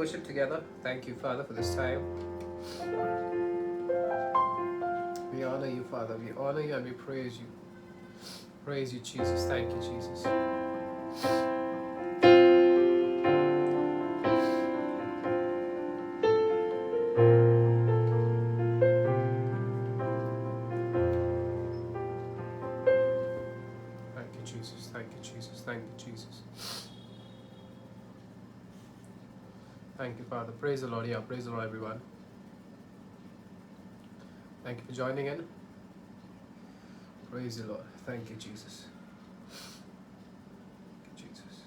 worship together. Thank you, Father, for this time. We honor you, Father. We honor you and we praise you. Praise you, Jesus. Thank you, Jesus. Thank you, Jesus. Thank you, Jesus. Thank you, Jesus. Thank you, Father. Praise the Lord. Yeah, praise the Lord, everyone. Thank you for joining in. Praise the Lord. Thank you, Jesus. Thank you, Jesus.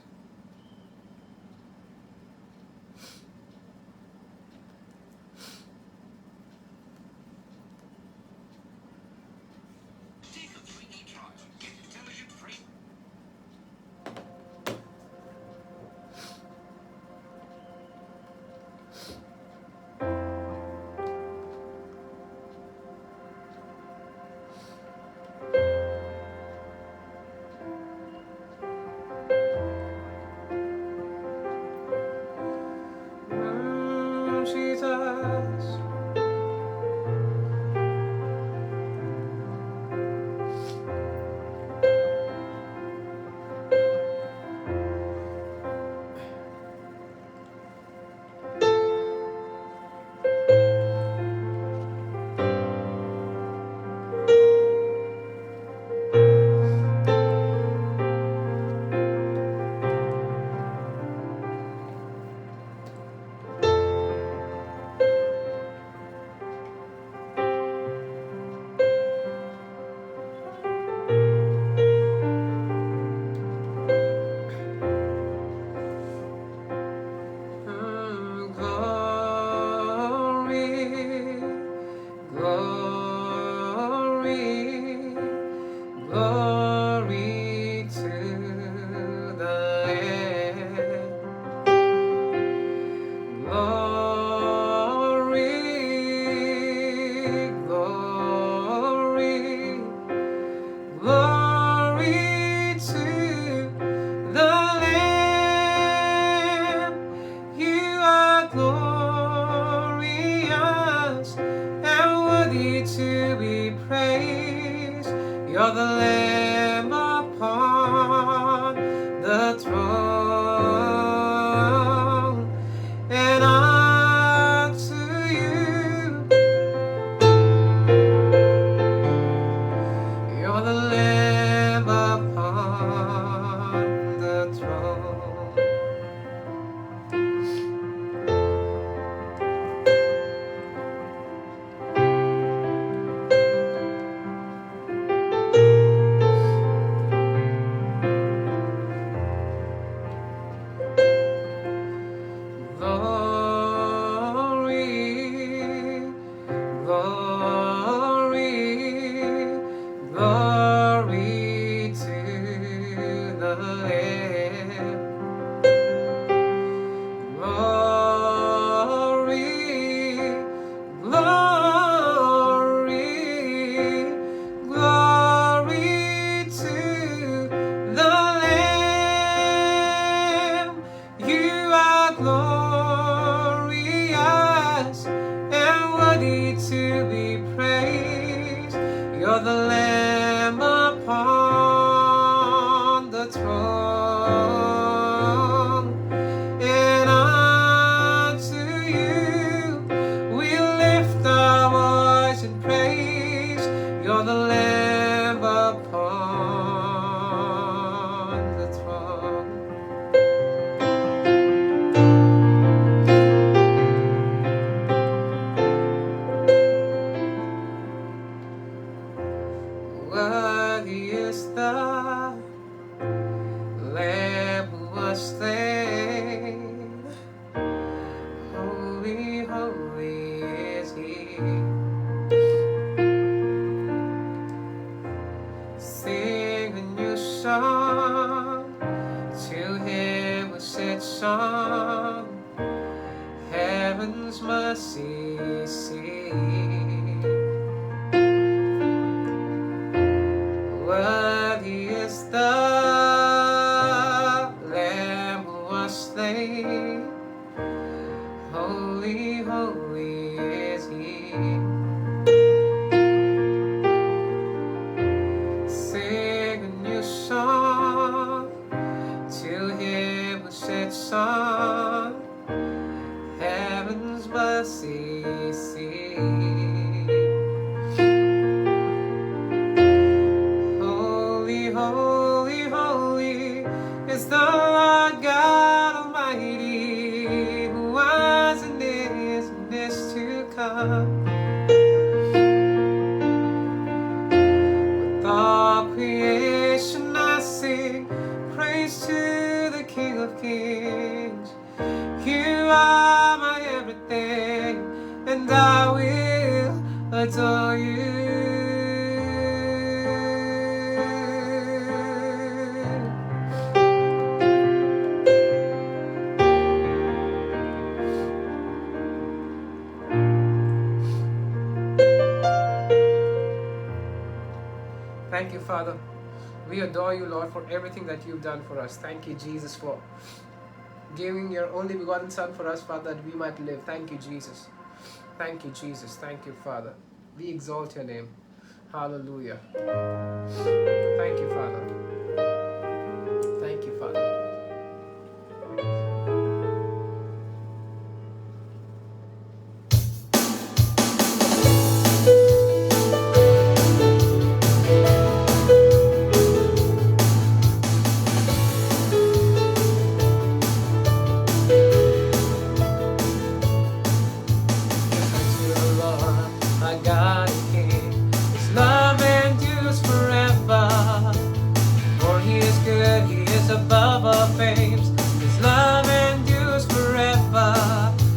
Take a 3D trial. Get intelligent frame. Jesus. Glory, glory, glory to the Lamb. Glory, glory, glory to the Lamb. You are glorious and worthy to be praised. You're the Lamb upon the throne, and unto you, you're the Lamb upon the throne. Glory, glory, glory to the Lamb. Glory, glory, glory to the Lamb. You are glorious and worthy to be praised. You're the Lamb upon the throne, and unto you we lift our voice in praise. You're the Lamb upon the throne. Worthy is the Lamb who was slain. Holy, holy is He. Sing a new song, to Him who sits on heaven's mercy seat. Worthy is the Lamb who was slain. holy is He. Sing a new song to Him who sits on heaven's mercy seat. Holy, holy, holy is the Lord God Almighty, who was and is to come. With all creation I sing praise to the King of Kings. You are my everything, and I will adore you. Thank you, Father. We adore you, Lord, for everything that you've done for us. Thank you, Jesus, for giving your only begotten Son for us, Father, that we might live. Thank you, Jesus. Thank you, Jesus. Thank you, Father. We exalt your name. Hallelujah. Thank you, Father. Thank you, Father. Above all fames, His love endures forever.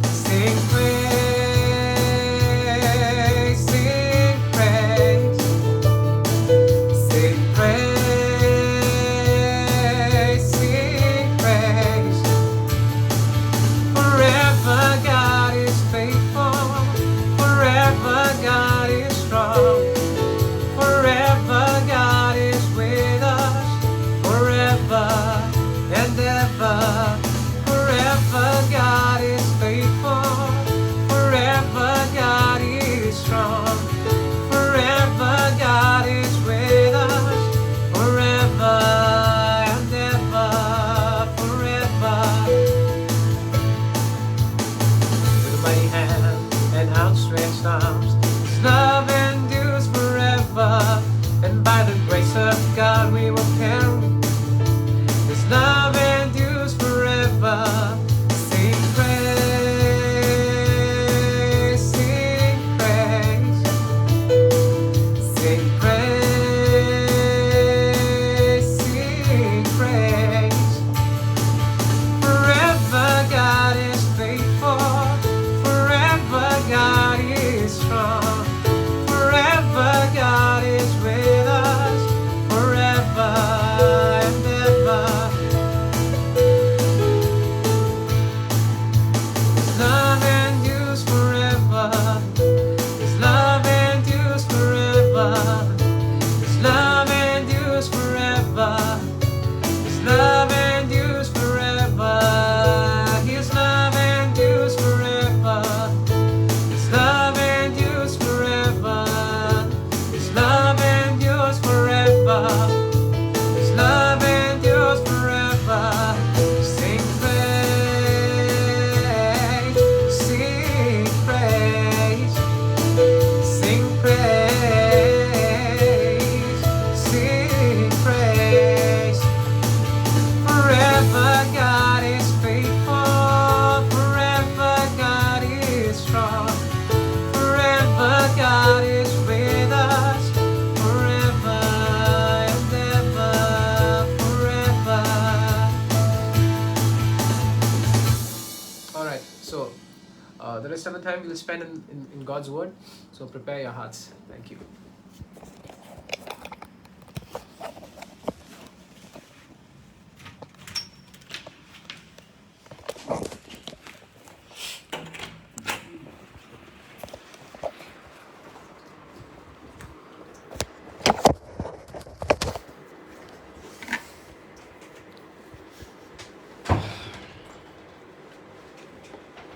Sing praise, sing praise, sing praise, sing praise. Forever God is faithful, forever God is strong, forever God is with us, forever and ever. Forever God is faithful, forever God is strong, forever God is with us, forever and ever, forever. With a mighty hand and outstretched arms, His love endures forever, and by the grace of God we will carry. His love endures forever. Sing praise, sing praise, sing praise, sing praise. Forever God is faithful, forever God is strong, forever God is with us, forever and ever. His love endures forever. His love endures forever. His love endures forever. His love endures forever. His love endures forever. His love endures forever. His love endures forever. His love endures forever. Sing praise, sing praise, sing praise, sing praise. Forever God is faithful, forever God is strong, forever God is with us, forever and ever, forever. All right, so the rest of the time we'll spend in God's Word, so prepare your hearts. Thank you.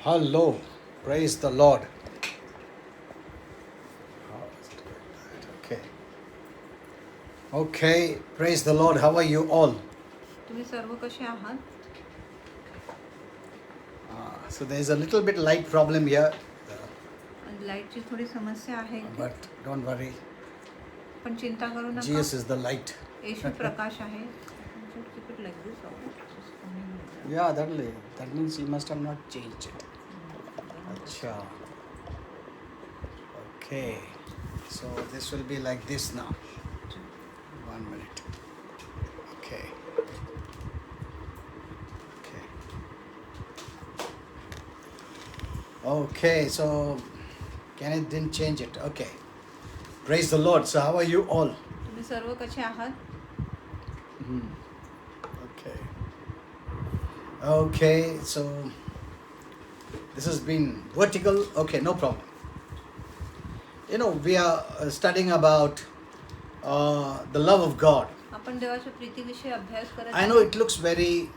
Hello, Praise the Lord. Okay. Okay. Praise the Lord. How are you all? तुम्ही सर्व कसे आहात? So there is a little bit light problem here, लाईटची थोडी समस्या आहे, but don't worry. पण चिंता करू नका. Jesus is the light. येशू प्रकाश आहे. Keep it like this, or just coming. Yeah, that means he must have not changed it. Acha. Okay. So this will be like this now. 1 minute. Okay. Okay. Okay, so Kenneth didn't change it. Okay. Praise the Lord. So how are you all? तुम्ही सर्व कसे आहात? Okay. Okay, so this has been vertical. Okay, no problem. You know, we are studying about the love of God. आपण देवाच्या प्रीतीविषयी अभ्यास करत I know it looks very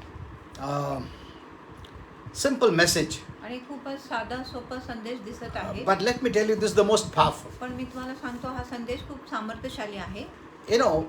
simple message, आणि खूपच साधा सोपा संदेश दिसत आहे. but let me tell you, this is the most powerful. पण मी तुम्हाला सांगतो, हा संदेश खूप सामर्थ्यशाली आहे. You know,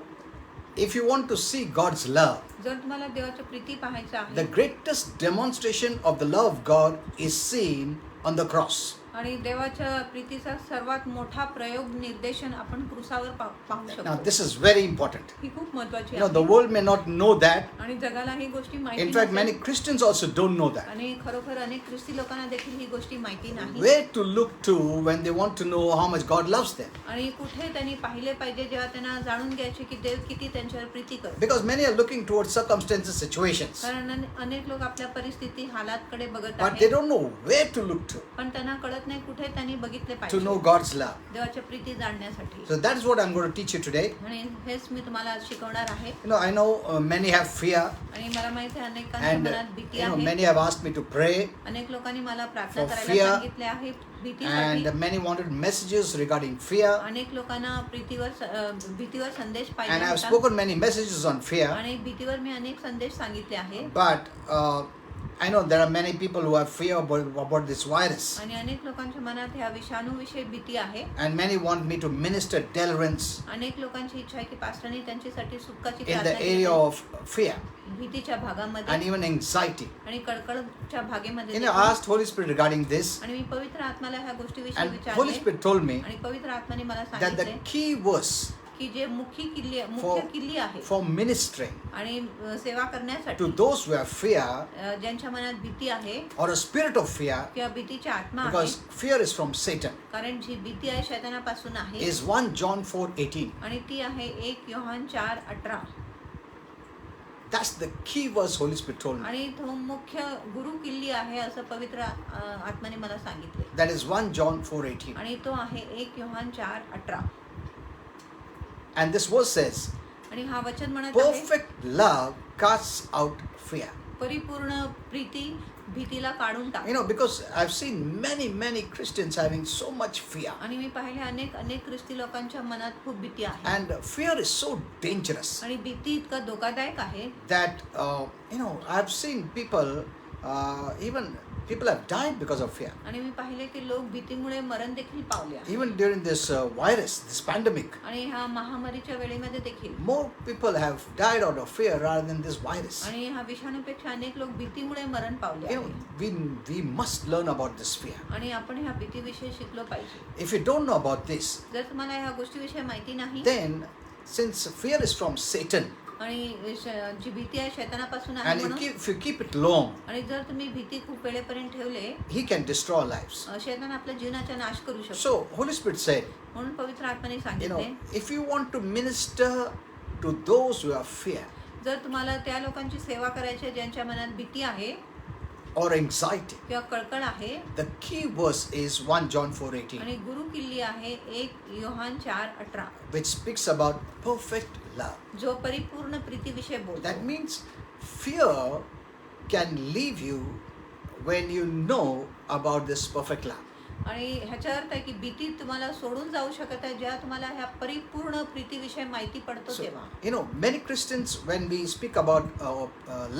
if you want to see God's love, जर तुम्हाला देवाची प्रीती पाहायचं the आहे greatest demonstration of the love of God is seen on the cross. आणि देवाच्या प्रीतीचा सर्वात मोठा प्रयोग निर्देशन आपण क्रूसावर पाहू Now, शकतो. this is very important. ही खूप महत्त्वाची You know, the आहे world may not know that. आणि जगाला ही गोष्टी माहिती In fact, नसेल. many Christians also don't know that. आणि खरोखर अनेक ख्रिस्ती लोकांना देखील ही गोष्टी माहिती नाही. Where to look to when they want to know how much God loves them. आणि कुठे त्यांनी पाहिले पाहिजे जेव्हा त्यांना जाणून घ्यायचे की देव किती त्यांच्यावर प्रीती करतो. Because many are looking towards circumstances, situations. कारण अनेक लोक आपल्या परिस्थिती हालातकडे बघत But they आहेत, don't know where to look to पण त्यांना कळत नाही कुठे त्यांनी बघितले know पाहिजे God's love. देवाच्या Preeti जाणण्यासाठी. So that's what I'm going to teach you today. आणि हेच मी तुम्हाला आज शिकवणार आहे. You know, I know many have fear, आणि मला माहिती आहे अनेकांच्या and मनात भीती you know, आहे. many have asked me to pray, अनेक लोकांनी मला प्रार्थना for करायला fear, सांगितले आहे भीतीसाठी. and many wanted messages regarding fear. अनेक लोकांना भीतीवर संदेश And पाहिजे I've होता. spoken many messages on fear. आणि भीतीवर मी अनेक संदेश सांगितले आहे. But I know there are many people who have fear about this virus. आणि अनेक लोकांच्या मनात ह्या विषाणूविषयी भीती आहे. And many want me to minister deliverance अनेक लोकांची इच्छा आहे की पास्टरनी त्यांच्यासाठी सुटकाची in the प्रार्थना area केली. of fear भीतीच्या भागामध्ये and even anxiety. आणि कळकळच्या भागेमध्ये You know, I asked Holy Spirit regarding this, आणि मी पवित्र आत्म्याला ह्या गोष्टीविषयी and Holy विचारले. Spirit told me आणि पवित्र आत्म्याने मला that the सांगितले key verse की जे मुख्य for, किल्ली आहे for ministering आणि सेवा to करण्यासाठी those who have fear ज्यांच्या मनात भीती आहे or a spirit of fear, किंवा भीतीची आत्मा आहे, because fear is from Satan, कारण जी भीती आहे शैतानापासून आहे is 1 John 4:18. आणि ती आहे 1 Yohan 4:18. That's the key verse Holy Spirit told me. आणि तो मुख्य गुरु किल्ली आहे असं पवित्र आत्म्याने मला सांगितले. That is 1 John 4:18. आणि तो आहे 1 Yohan 4:18. And this verse says, आणि हा वचन म्हणत आहे perfect love casts out fear. परिपूर्ण प्रीती भीतीला काढून टाक. You know, because I've seen many Christians having so much fear. आणि मी पाहिले अनेक ख्रिस्ती लोकांच्या मनात खूप भीती आहे. And fear is so dangerous आणि भीती इतका धोकादायक आहे that, you know, I've seen people, even people have died because of fear. आणि मी पाहिले की लोक भीतीमुळे मरण देखील पावले आहे. Even during this virus, this pandemic, आणि ह्या महामारीच्या वेळेमध्ये देखील more people have died out of fear rather than this virus. आणि ह्या विषाणूपेक्षा अनेक लोक भीतीमुळे मरण पावले You आहे. know, we must learn about this fear. आणि आपण ह्या भीतीविषयी शिकलो पाहिजे. If you don't know about this, जर तुम्हाला ह्या गोष्टीविषयी माहिती नाही then since fear is from Satan, आणि जी भीती आहे शैतानापासून आहे and म्हणून, if you keep it long, आणि जर तुम्ही भीती खूप वेळेपर्यंत ठेवले he can destroy lives. शैतान आपल्या जीवनाचा नाश करू शकतो. So Holy Spirit said, म्हणून पवित्र आत्म्याने you सांगितले know, if you want to minister to those who have fear जर तुम्हाला त्या लोकांची सेवा करायची आहे ज्यांच्या मनात भीती आहे or anxiety, किंवा कळकळ आहे, the key verse is 1 John 4:18, आणि गुरु किल्ली आहे 1 Yohan 4:18, which speaks about perfect love. जो परिपूर्ण प्रीतीविषयी बोलतो. That means fear can leave you when you know about this perfect love. आणि ह्याचा अर्थ आहे की भीती तुम्हाला सोडून जाऊ शकत आहे जेव्हा तुम्हाला ह्या परिपूर्ण प्रीतीविषयी माहिती पडतो So, तेव्हा. you know, many Christians, when we speak about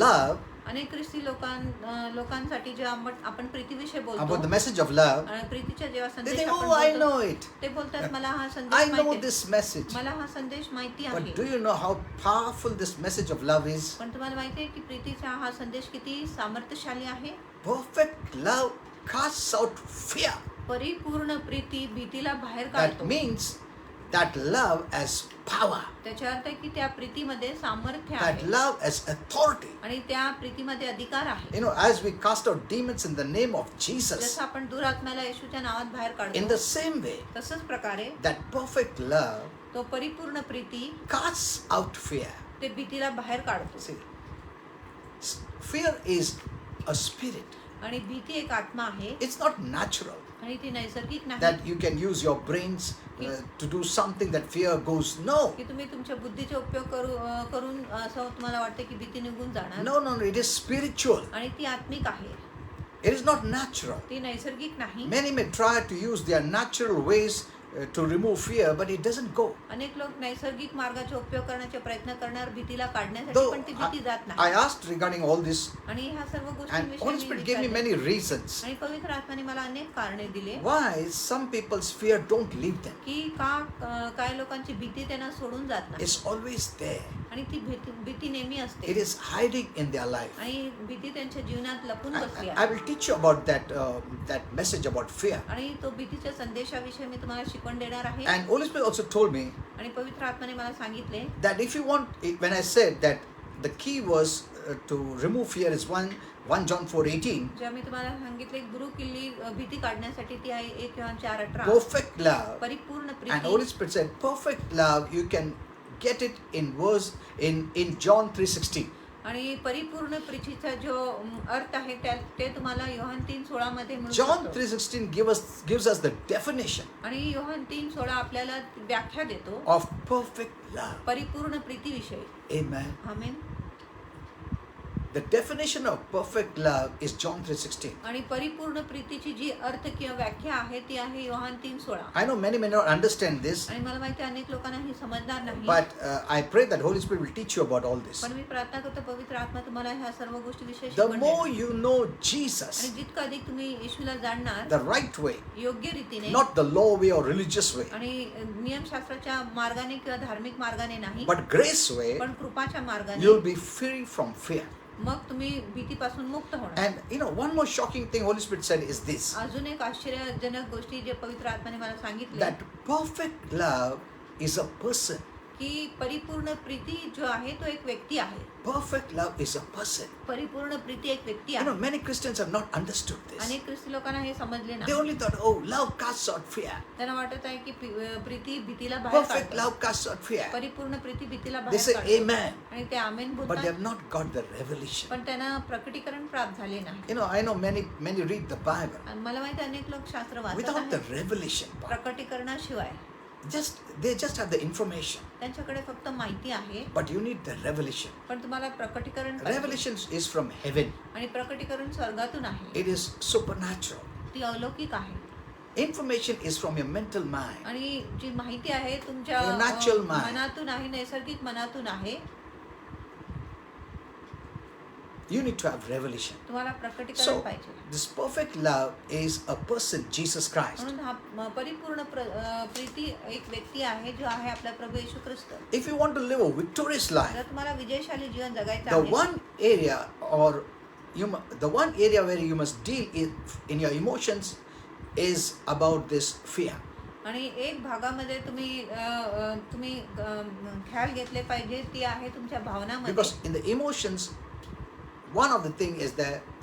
love, अनेक ख्रिस्ती लोकांसाठी जेव्हा आपण प्रीतीविषयी about बोलतो the message of love, प्रीतीच्या जेव्हा they संदेश think, आपण oh, I बोलतो, know it. ते बोलतात मला हा I संदेश know माहिती this message. मला हा संदेश माहिती But do आहे. you know how powerful this message of love is? पण तुम्हाला माहिती आहे की प्रीतीचा हा संदेश किती सामर्थ्यशाली आहे. Perfect love casts out fear. परिपूर्ण प्रीती भीतीला बाहेर That काढतो. means that love has power. त्याचा अर्थ आहे की त्या प्रीतीमध्ये सामर्थ्य That आहे love has authority. आणि त्या प्रीतीमध्ये अधिकार आहे. You know, as we cast out demons in the name of Jesus, जसं आपण दुरात्म्याला येशूच्या नावात बाहेर in काढतो the same way, तसंच प्रकारे that perfect love तो परिपूर्ण प्रीती casts out fear. ते भीतीला बाहेर काढतो. See, fear is a spirit. आणि भीती एक आत्मा आहे It's not natural आणि ती नैसर्गिक नाही that you can use your brains to do something that fear goes. No. की तुम्ही तुमच्या बुद्धीचा उपयोग करून असं तुम्हाला वाटतं की भीती निघून जाणार. No, no, no. It is spiritual. आणि ती आत्मिक आहे, It is not natural. ती नैसर्गिक नाही. Many may try to use their natural ways to remove fear, but it doesn't go. अनेक लोक नैसर्गिक मार्गाचा उपयोग करण्याचे प्रयत्न करणार भीतीला काढण्यासाठी, Though पण ती भीती जात I नाही. asked regarding all this, आणि ह्या सर्व and गोष्टींविषयी Holy me Spirit gave me विचारले. many reasons आणि पवित्र आत्म्याने मला अनेक कारणे दिले why some people's fear don't leave them. की काय लोकांची भीती त्यांना सोडून जात नाही It's always there. आणि ती भीती नेहमी It असते is hiding in their life. आणि भीती त्यांच्या जीवनात लपून बसली I आहे. will teach you about that message about fear. आणि तो भीतीच्या संदेशाविषयी मी तुम्हाला शिकवण देणार आहे. And Holy Spirit also told me आणि पवित्र आत्म्याने मला सांगितले that if you want, when I said that the key was to remove fear is 1 John 4:18, जेव्हा मी तुम्हाला सांगितले गुरु किल्ली भीती काढण्यासाठी ती आहे 1 John 4:18 perfect love. परिपूर्ण And Holy Preeti. Spirit said perfect love you can get it in John 3:16. आणि परिपूर्ण प्रीतीचा जो अर्थ आहे ते तुम्हाला योहान 3:16 मध्ये मिळू John शकतो. 3:16 gives us the definition आणि योहान 3:16 आपल्याला व्याख्या देतो of perfect love. परिपूर्ण प्रीतीविषयी. Amen. Amen. The definition of perfect love is John 3:16. आणि परिपूर्ण प्रीतीची जी अर्थ किंवा व्याख्या आहे ती आहे Yohan 3:16. I know many may not understand this, आणि मला माहिती आहे अनेक लोकांना हे समजणार नाही. but I pray that Holy Spirit will teach you about all this. पण मी प्रार्थना करतो पवित्र आत्मा तुम्हाला ह्या सर्व गोष्टीविषयी The शिकवण more देईल. you know आणि Jesus जितकं अधिक तुम्ही येशूला जाणणार the right way, योग्य रीतीने, not the law way or religious way, आणि नियमशास्त्राच्या मार्गाने किंवा धार्मिक मार्गाने नाही, but grace way, पण कृपाच्या मार्गाने, you'll be free from fear. मग तुम्ही भीतीपासून मुक्त होणार. And you know, one more shocking thing Holy Spirit said is this, अजून एक आश्चर्यजनक गोष्टी जे पवित्र आत्म्याने मला सांगितले that perfect love is a person. की परिपूर्ण प्रीती जो आहे तो एक व्यक्ती आहे. Perfect love is a person. परिपूर्ण प्रीती एक व्यक्ती You आहे. know, many Christians have not understood this. अनेक ख्रिस्ती लोकांना हे समजले They नाही. only thought, oh, love casts out fear. त्यांना वाटत आहे की प्रीती भीतीला बाहेर Perfect काढते. love casts out fear. परिपूर्ण प्रीती भीतीला They बाहेर say काढते. amen, आणि ते आमेन but they बोलतात, have not got the revelation. पण त्यांना प्रकटीकरण प्राप्त झाले नाही. You know, I know many read the Bible आणि मला माहिती आहे, अनेक लोक शास्त्र वाचत without the आहेत revelation part. प्रकटीकरणाशिवाय. They just have the information, त्यांच्याकडे फक्त माहिती आहे, but you need the revelation. पण तुम्हाला प्रकटीकरण पाहिजे. Revelation is from heaven. आणि प्रकटीकरण स्वर्गातून आहे, It is supernatural. ती अलौकिक आहे. Information is from your mental mind. आणि जी माहिती आहे तुमच्या Your natural mind. मनातून आहे, नैसर्गिक मनातून आहे. You need to have revelation. तुम्हाला प्रकटीकरण So, पाहिजे. this perfect love is a person, Jesus Christ. म्हणून हा परिपूर्ण प्रीती एक व्यक्ती आहे जो आहे आपला प्रभू येशू ख्रिस्त. If you want to live a victorious life, जर तुम्हाला विजयशाली जीवन जगायचं the आहे, one area the one area where you must deal in your emotions is about this fear. आणि एक भागामध्ये तुम्ही ख्याल घेतले पाहिजे ती आहे तुमच्या भावनामध्ये. Because in the emotions, one of the thing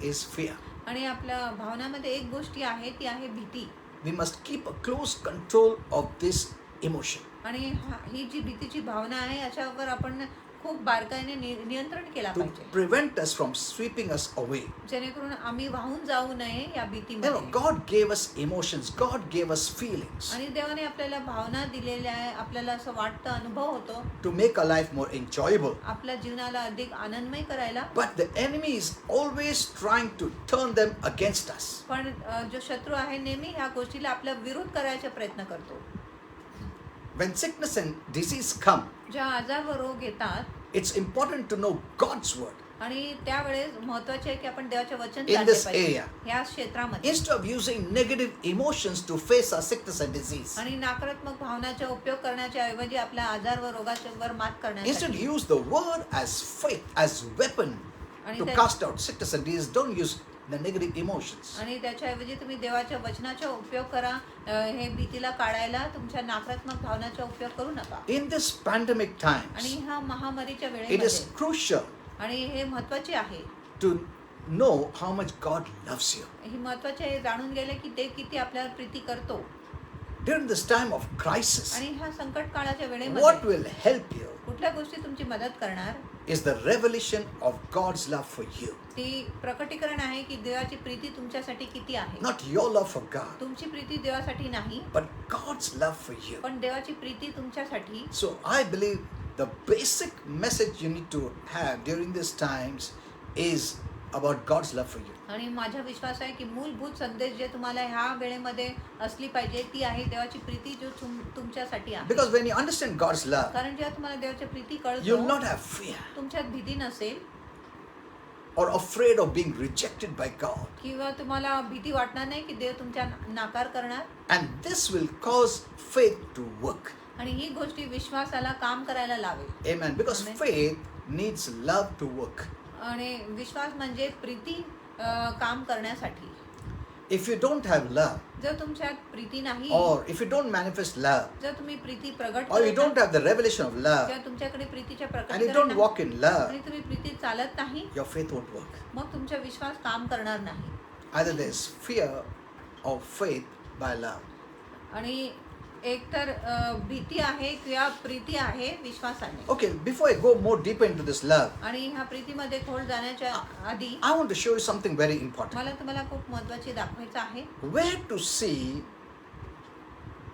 is fear. आणि आपल्या भावनामध्ये एक गोष्टी आहे ती आहे भीती. We must keep a close control of this emotion. आणि ही जी भीतीची भावना आहे याच्यावर आपण खूप बारकाईने नियंत्रण केला To पाहिजे, prevent us from sweeping us away. जेणेकरून आम्ही वाहून जाऊ नये या You know, भीतीमध्ये. God gave us emotions. God gave us feelings आणि देवाने आपल्याला भावना दिलेल्या आहे, आपल्याला असं वाटतं, अनुभव होतो, to make our life more enjoyable. आपल्या जीवनाला अधिक आनंदमय करायला. But the enemy is always trying to turn them against us. पण जो शत्रू आहे नेहमी ह्या गोष्टीला आपल्या विरोध करायचा प्रयत्न करतो. When sickness and disease come, ज्या आजार व रोग येतात it's important to know God's word. आणि त्यावेळेस महत्वाचे आहे की आपण देवाचे वचन In जाणले this पाहिजे area. ह्या क्षेत्रामध्ये. Instead of using negative emotions to face our sickness and disease, आणि नकारात्मक भावनाचा उपयोग करण्याच्या ऐवजी आपल्या आजार व रोगावर मात instead करण्यासाठी use the word as faith, as weapon आणि to त्या- cast out sickness and disease. Don't use the negative emotions. आणि त्याच्याऐवजी तुम्ही देवाच्या वचनाचा उपयोग करा. हे भीतीला काढायला तुमच्या नकारात्मक भावनाचा उपयोग करू नका. In this pandemic times, आणि ह्या महामारीच्या it is वेळेमध्ये crucial आणि हे महत्वाचे आहे. to know how much God loves you. हे महत्वाचे आहे जाणून गेले की ते किती आपल्यावर प्रीती करतो. During this time of crisis, आणि ह्या संकट काळाच्या what वेळेमध्ये will help you कुठल्या गोष्टी तुमची मदत करणार is the revelation of God's love for you. ती प्रकटीकरण आहे की देवाची प्रीती तुमच्यासाठी किती आहे. Not your love for God, तुमची प्रीती देवासाठी नाही but God's love for you. पण देवाची प्रीती तुमच्यासाठी. So I believe the basic message you need to have during these times is about God's love for you. आणि माझा विश्वास आहे की मूलभूत संदेश जे तुम्हाला ह्या वेळेमध्ये असली पाहिजे ती आहे देवाची प्रीती जो तुमच्यासाठी आहे. Because when you understand God's love, कारण जेव्हा तुम्हाला देवाची प्रीती you'll कळतो not have fear तुमच्यात भीती नसेल or afraid of being rejected by God. किंवा तुम्हाला भीती वाटणार नाही की देव तुमच्या नाकार करणार. And this will cause faith to work. आणि ही गोष्टी विश्वासाला काम करायला लावेल. Amen. Because Amen. faith needs love to work. आणि विश्वास म्हणजे प्रीती काम करण्यासाठी. If you don't have love, जर तुमच्यात प्रीती नाही or if you don't manifest love, जर तुम्ही प्रीती प्रगट or you करत don't नाही, have the revelation of love, जर तुमच्याकडे प्रीतीच्या and you प्रकटीकरण don't नाही, walk in love, आणि तुम्ही प्रीती चालत नाही your faith won't work. मग तुमचा विश्वास काम करणार नाही. Either there's fear or faith by love. आणि एकतर भीती आहे किंवा प्रीती आहे विश्वासाने. Okay, before I go more deeper into this love, आणि ह्या प्रीतीमध्ये खोल जाण्याच्या आधी I want to show you something very important. मला तुम्हाला खूप महत्त्वाचे दाखवायचं आहे. Where to see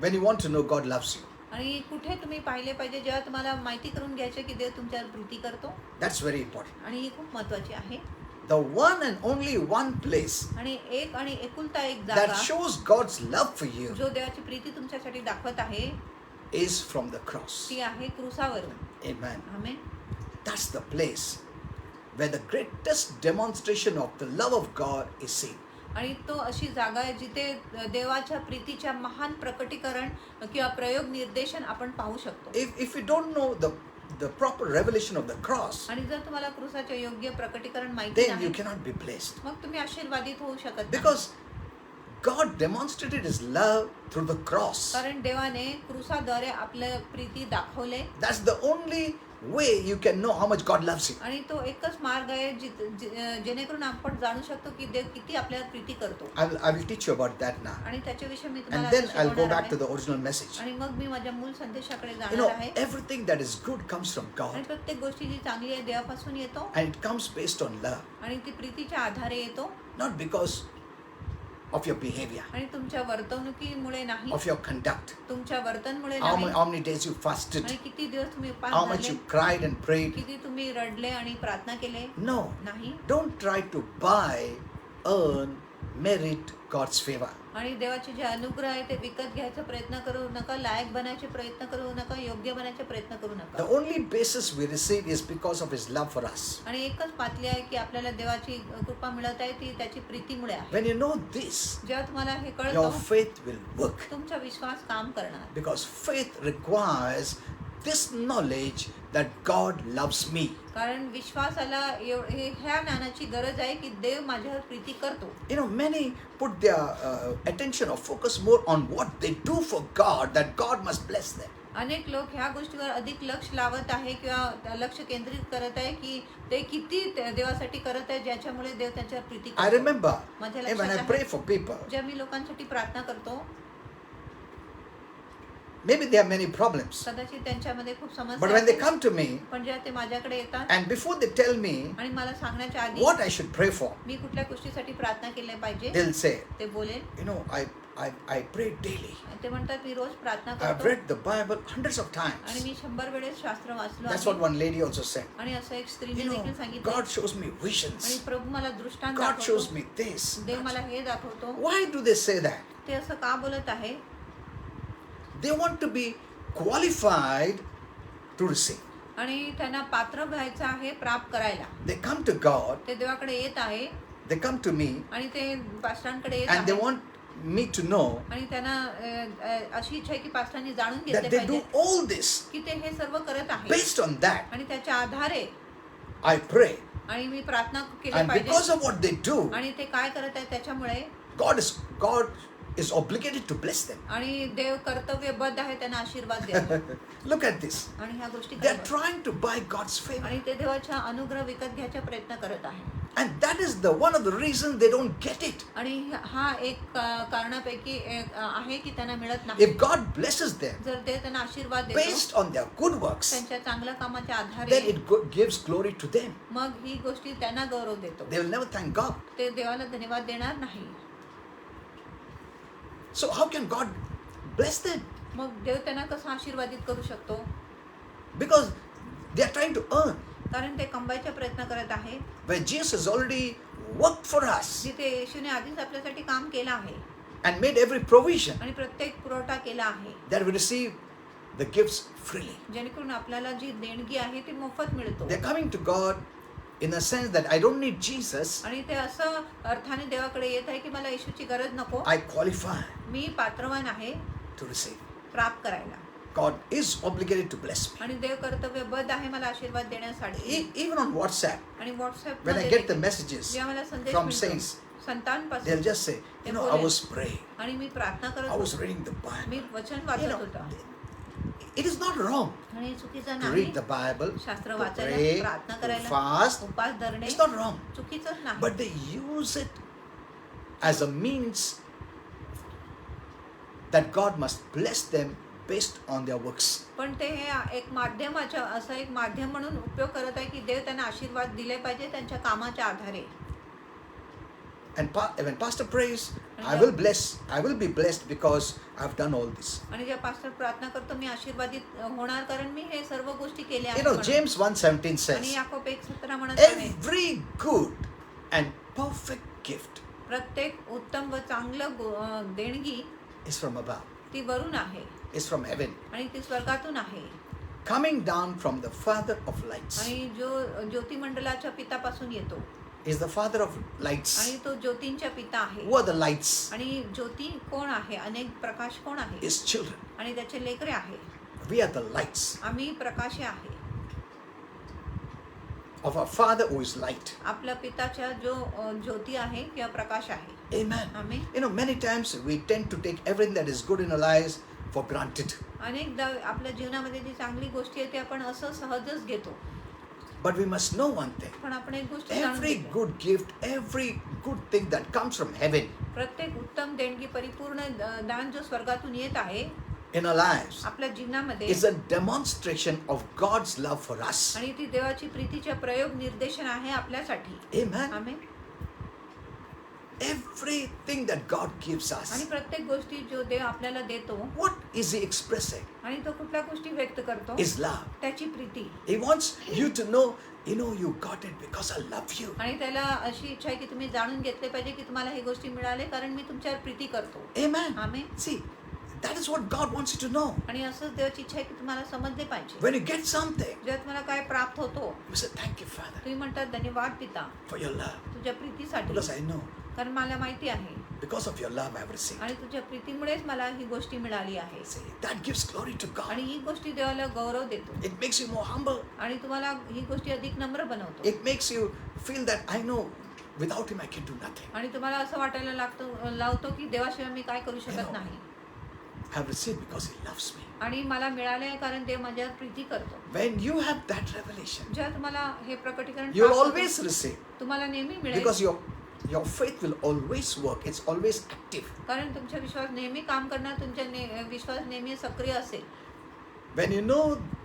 when you want to know God loves you. आणि कुठे तुम्ही पाहिले पाहिजे जेव्हा तुम्हाला माहिती करून घ्यायचे की देव तुमच्यावर प्रीती करतो. That's very important. आणि ही खूप महत्त्वाची आहे. The one and only one place आणि एक आणि एकुलता एक that जागा shows God's love for you जो देवाची प्रीती तुमच्यासाठी दाखवत आहे is from the cross. ती आहे क्रूसावरून. Amen. Amen. That's the place where the greatest demonstration of the love of God is seen. आणि तो अशी जागा आहे जिथे देवाच्या प्रीतीच्या महान प्रकटीकरण किंवा प्रयोग निर्देशन आपण पाहू शकतो. If you don't know the proper revelation of the cross, आणि जर तुम्हाला क्रूसाचे योग्य प्रकटीकरण माहिती then you नाही cannot be blessed. मग तुम्ही आशीर्वादित होऊ शकत नाही. Because God demonstrated His love through the cross. कारण देवाने क्रूसाद्वारे आपलं प्रीती दाखवले. That's the only way you can know how much God loves you. आणि तो एकच मार्ग आहे जेणेकरून आपण जाणू शकतो की देव किती आपल्यावर प्रीती करतो. I will teach you about that now. आणि त्याच्याविषयी मी तुम्हाला And then आता I'll go शिकवणार back to आहे. the original message. आणि मग मी माझ्या मूळ संदेशाकडे You जाणार know, आहे. everything that is good comes from आणि God. प्रत्येक गोष्टी जी चांगली आहे देवापासून येतो. And it comes based on love, आणि ती प्रीतीच्या आधारे येतो. not because of your behavior, आणि तुमच्या वर्तणुकीमुळे नाही, of your conduct, तुमच्या वर्तनमुळे how नाही. many days you fasted, आणि किती दिवस तुम्ही how उपास much धरले, you cried and prayed. किती तुम्ही रडले आणि प्रार्थना केले No, नाही. don't try to buy, earn, merit God's favor. आणि देवाचे जे अनुग्रह आहे ते विकत घ्यायचा प्रयत्न करू नका. लायक बनायचे प्रयत्न करू नका. योग्य बनायचे प्रयत्न करू The नका. only basis we receive is because of His love for us. आणि एकच पातळी आहे की आपल्याला देवाची कृपा मिळत आहे ती त्याची प्रीतीमुळे आहे. When you know this, जेव्हा तुम्हाला हे your कळतं faith will work. तुमचा विश्वास काम करणार. Because faith requires this knowledge that God loves me. कारण विश्वासाला ह्या ज्ञानाची गरज आहे की देव माझ्यावर प्रीती करतो. You know, many put their attention or focus more on what they do for God, that God must bless them. अनेक लोक ह्या गोष्टीवर अधिक लक्ष लावत आहे किंवा लक्ष केंद्रित करत आहे की ते किती देवासाठी करत आहे ज्याच्यामुळे देव त्यांच्यावर प्रीती I करतो. remember माझ्या when I लक्षात pray आहे for people, जेव्हा मी लोकांसाठी प्रार्थना करतो maybe there are many problems. कदाचित त्यांच्यामध्ये खूप But समस्या when they आहेत. come to me, पण जेव्हा ते माझ्याकडे येतात and before they tell me आणि मला सांगण्याच्या आधी what I should pray for, मी कुठल्या गोष्टीसाठी प्रार्थना केली पाहिजे they'll say, ते बोलेल. you know, I pray daily. ते म्हणतात मी रोज प्रार्थना I've करतो read the Bible hundreds of आणि times. मी 100 वेळेस शास्त्र वाचलो That's what आहे. one lady also said. आणि असं एक स्त्रीने You know, देखील सांगितलं. God shows me आणि visions. प्रभू मला दृष्टांत God shows दाखवतो. me this. देव मला हे दाखवतो. Why do they say that? ते असं का बोलत आहे? They want to be qualified to receive. आणि त्यांना पात्र व्हायचं आहे प्राप्त करायला. They come to God, ते देवाकडे येत आहे they come to me, आणि ते पास्टरांकडे येत and they आहे want me to know आणि त्यांना अशी इच्छा आहे की पास्टरांनी जाणून that घेतले they do पाहिजे all this. की ते हे सर्व करत आहे Based on that, आणि त्याच्या आधारे I pray. आणि मी प्रार्थना केली And because पाहिजे of what they do, आणि ते काय करत आहे त्याच्यामुळे God is obligated to bless them. आणि देव कर्तव्यबद्ध आहे त्यांना आशीर्वाद द्यावा. Look at this. आणि ह्या गोष्टी They are कराव्या. trying to buy God's favor. आणि ते देवाच्या अनुग्रह विकत घ्यायचा प्रयत्न करत आहे And that is one of the reasons they don't get it. आणि हा एक कारणापैकी एक आहे की त्यांना मिळत नाही. If God blesses them जर ते त्यांना आशीर्वाद देतो based on their good works, त्यांच्या चांगल्या कामाच्या then आधारे it gives glory to them. मग ही गोष्टी त्यांना गौरव देतो. They will never thank God. ते देवाला धन्यवाद देणार नाही. So how can God bless them? मग देव त्यांना कसा आशीर्वादित करू शकतो? Because they are trying to earn. कारण ते कमवायचा प्रयत्न करत आहे. When Jesus has already worked for us जिथे येशूने आधीच आपल्यासाठी काम केलं आहे and made every provision आणि प्रत्येक पुरवठा केला आहे that we receive the gifts freely. जेणेकरून आपल्याला जी देणगी आहे ती मोफत मिळतो. They're coming to God in a sense that I don't need Jesus. आणि ते असं अर्थाने देवाकडे येत आहे की मला येशूची गरज नको, I qualify मी पात्रवान आहे to receive. प्राप्त करायला. God is obligated to bless me. आणि देव कर्तव्यबद्ध आहे मला आशीर्वाद देण्यासाठी. Even on WhatsApp, आणि WhatsApp when I get the messages जेव्हा मला संदेश from मिळतो saints, संतांपासून they'll just say, you know, I was praying, आणि मी प्रार्थना करत I was होतो, reading the Bible. मी वचन You वाचत know, होता. it is not wrong आणि चुकीचं to नाही. read the Bible, शास्त्र to वाचायला, pray, प्रार्थना to करायला, fast. उपास धरणे It's not wrong. चुकीचंच नाही. But they use it as a means that God must bless them based on their works. पण ते हे एक माध्यमाच्या असं एक माध्यम म्हणून उपयोग करत आहे की देव त्यांना आशीर्वाद दिले पाहिजे त्यांच्या कामाच्या आधारे. And when pastor prays, I will be blessed because I've done all this. आणि जेव्हा पास्टर प्रार्थना करतो मी आशीर्वादित होणार कारण मी हे सर्व गोष्टी केल्या You know, आहेत. James 1:17 आणि says, याकोब 1:17 म्हणत आहे every good and perfect gift प्रत्येक उत्तम व चांगलं देणगी is from above, ती वरून आहे is from heaven, आणि ती स्वर्गातून आहे coming down from the Father of lights. आणि जो ज्योतिमंडलाच्या पितापासून येतो Is the Father of lights. आणि तो ज्योतींच्या पिता आहे. Who are the lights? आणि ज्योती कोण आहे? अनेक प्रकाश कोण आहे? His children. आणि त्याचे लेकरे आहे. We are the lights आम्ही प्रकाश आहे of our Father who is light. आपल्या पिताच्या जो ज्योती आहे किंवा प्रकाश आहे. Amen. Amen. You know, many times we tend to take everything that is good in our lives for granted. अनेकदा आपल्या जीवनामध्ये जी चांगली गोष्टी आहे ते आपण असं सहजच घेतो. But we must know one thing. पण आपण एक गोष्ट जाणून Every घेतो. good gift, every good thing that comes from heaven प्रत्येक उत्तम देणगी परिपूर्ण दान जो स्वर्गातून येत आहे in our lives आपल्या जीवनामध्ये is a demonstration of God's love for us. आणि ती देवाची प्रीतीचे प्रयोग निर्देशन आहे आपल्यासाठी. Amen. Amen. Everything that God gives us, आणि प्रत्येक गोष्टी जो देव आपल्याला देतो what is He expressing? आणि तो कुठल्या गोष्टी व्यक्त करतो? Is love. त्याची Preeti. He wants you to know, you got it because I love you. आणि त्याला अशी इच्छा आहे की तुम्ही जाणून घेतले पाहिजे की तुम्हाला हे गोष्टी मिळाले कारण मी तुमच्यावर प्रीती करतो. Amen. Amen. See, that is what God wants you to know. आणि असंच देवाची इच्छा आहे की तुम्हाला समजले पाहिजे. When you get something, जेव्हा तुम्हाला काय प्राप्त होतो you say, thank you, Father, तुम्ही म्हणतात धन्यवाद पिता for your love. तुझ्या प्रीतीसाठी. Because I know, कारण मला माहिती आहे because of your love I have received. आणि तुझ्या प्रीतीमुळेच मला ही गोष्टी मिळाली आहे. See, that gives glory to God. आणि ही गोष्टी देवाला गौरव देतो It makes you more humble. आणि तुम्हाला ही गोष्टी अधिक नम्र बनवतो. It makes you feel that I know without Him I can do nothing. आणि तुम्हाला असं वाटायला लावतो की देवाशिवाय मी काय करू शकत नाही. I have received because He loves me. आणि मला मिळाले आहे कारण देव माझ्यावर प्रीती करतो. When you have that revelation, जेव्हा तुम्हाला हे प्रकटीकरण you'll प्राप्त होतं, always receive तुम्हाला नेहमी मिळेल because your faith will always work. It's always active. कारण तुमचा विश्वास नेहमी काम करणार, तुमचा विश्वास नेहमी सक्रिय असेल. When you know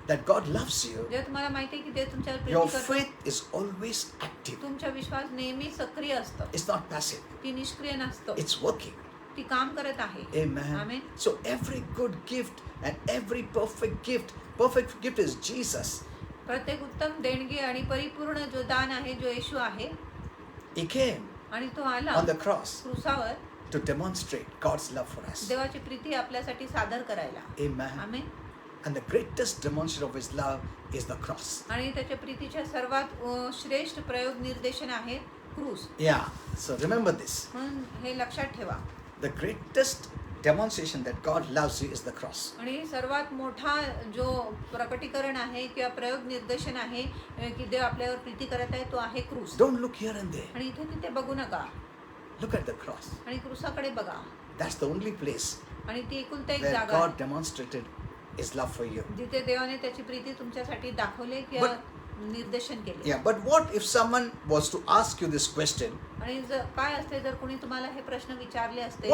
that God loves you, जेव्हा तुम्हाला माहिती आहे की देव तुमच्यावर your प्रीती करतो, faith is always active. तुमचा विश्वास नेहमी सक्रिय असतं. It's not passive. ती निष्क्रिय नसतं, It's working. ती काम करत आहे. Amen. Amen. So every good gift and every perfect gift is Jesus. प्रत्येक उत्तम देणगी आणि परिपूर्ण जो दान आहे जो येशू आहे He came आणि तो आला on the cross क्रूसावर to demonstrate God's love for us. देवाची प्रीती आपल्यासाठी सादर करायला. Amen. Amen. And the greatest demonstration of his love is the cross. आणि त्याच्या प्रीतीच्या सर्वात श्रेष्ठ प्रयोग निर्देशन आहे क्रूस. Yeah, so remember this. म्हणून हे लक्षात ठेवा. The greatest demonstration that God loves you is the cross. आणि सर्वात मोठा जो प्रकटीकरण आहे किंवा प्रयोग निर्देशन आहे की देव आपल्यावर प्रीती करत आहे तो आहे क्रूस. Don't look here and there. आणि इथे तिथे बघू नका. Look at the cross. आणि क्रूसाकडे बघा. That's the only place आणि ती एकुलता एक where जागा God आहे demonstrated his love for you. जिथे देवाने त्याची प्रीती तुमच्यासाठी दाखवली किंवा निर्देशन केले. Yeah, but what if someone was to ask you this question? आणि काय असते जर कोणी तुम्हाला हे प्रश्न विचारले असते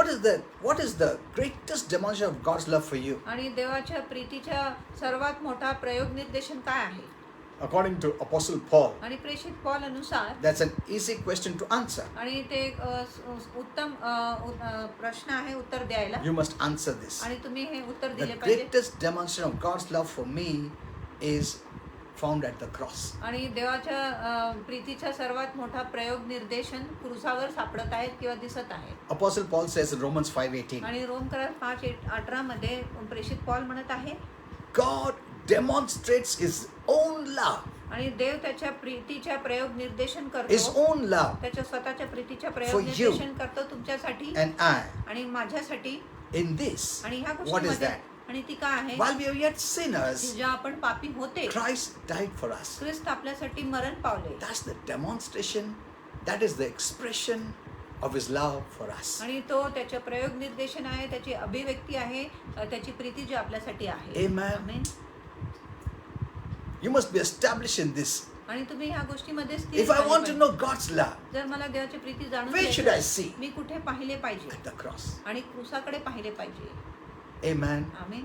What is the greatest demonstration of God's love for you? आणि देवाच्या प्रीतीच्या सर्वात मोठा प्रयोग निर्देशन काय आहे? According to Apostle Paul, आणि प्रेषित पौल अनुसार that's an easy question to answer. आणि ते एक उत्तम प्रश्न आहे उत्तर द्यायला. You must answer this. आणि तुम्ही हे उत्तर The दिले पाहिजे. greatest demonstration of God's love for me is found at the cross. आणि देवाच्या प्रीतीचा सर्वात मोठा प्रयोग निर्देशन क्रूसावर सापडत आहेत किंवा दिसत आहे. Apostle Paul says in Romans 5:18, आणि रोमकरार 5:18 मध्ये प्रेषित पौल म्हणत आहे God demonstrates his own love, आणि देव त्याच्या प्रीतीच्या प्रयोग निर्देशन his करतो. own love, त्याच्या स्वतःच्या प्रीतीच्या For प्रयोग you. निर्देशन करतो तुमच्यासाठी and I. आणि माझ्यासाठी. In this, आणि ह्या what is गोष्टीमध्ये that? आणि ती काय आहे While we were yet की sinners, जेव्हा आपण पापी होते Christ died for us. ख्रिस्त आपल्यासाठी मरण Pawle. That's the demonstration, that is the expression of his love for us. आणि तो त्याचे प्रयोग निर्देशन आहे, त्याची अभिव्यक्ती आहे, त्याची प्रीती जी आपल्यासाठी आहे. Amen. Amen. You must be established in this. आणि तुम्ही ह्या गोष्टीमध्ये स्थिर If I झाले want to पाहिजे. know God's love, जर मला देवाची प्रीती जाणून where घ्यायची should I असेल, see? मी कुठे पाहिले पाहिजे? At the cross. आणि क्रूसाकडे पाहिले पाहिजे. Amen. Amen.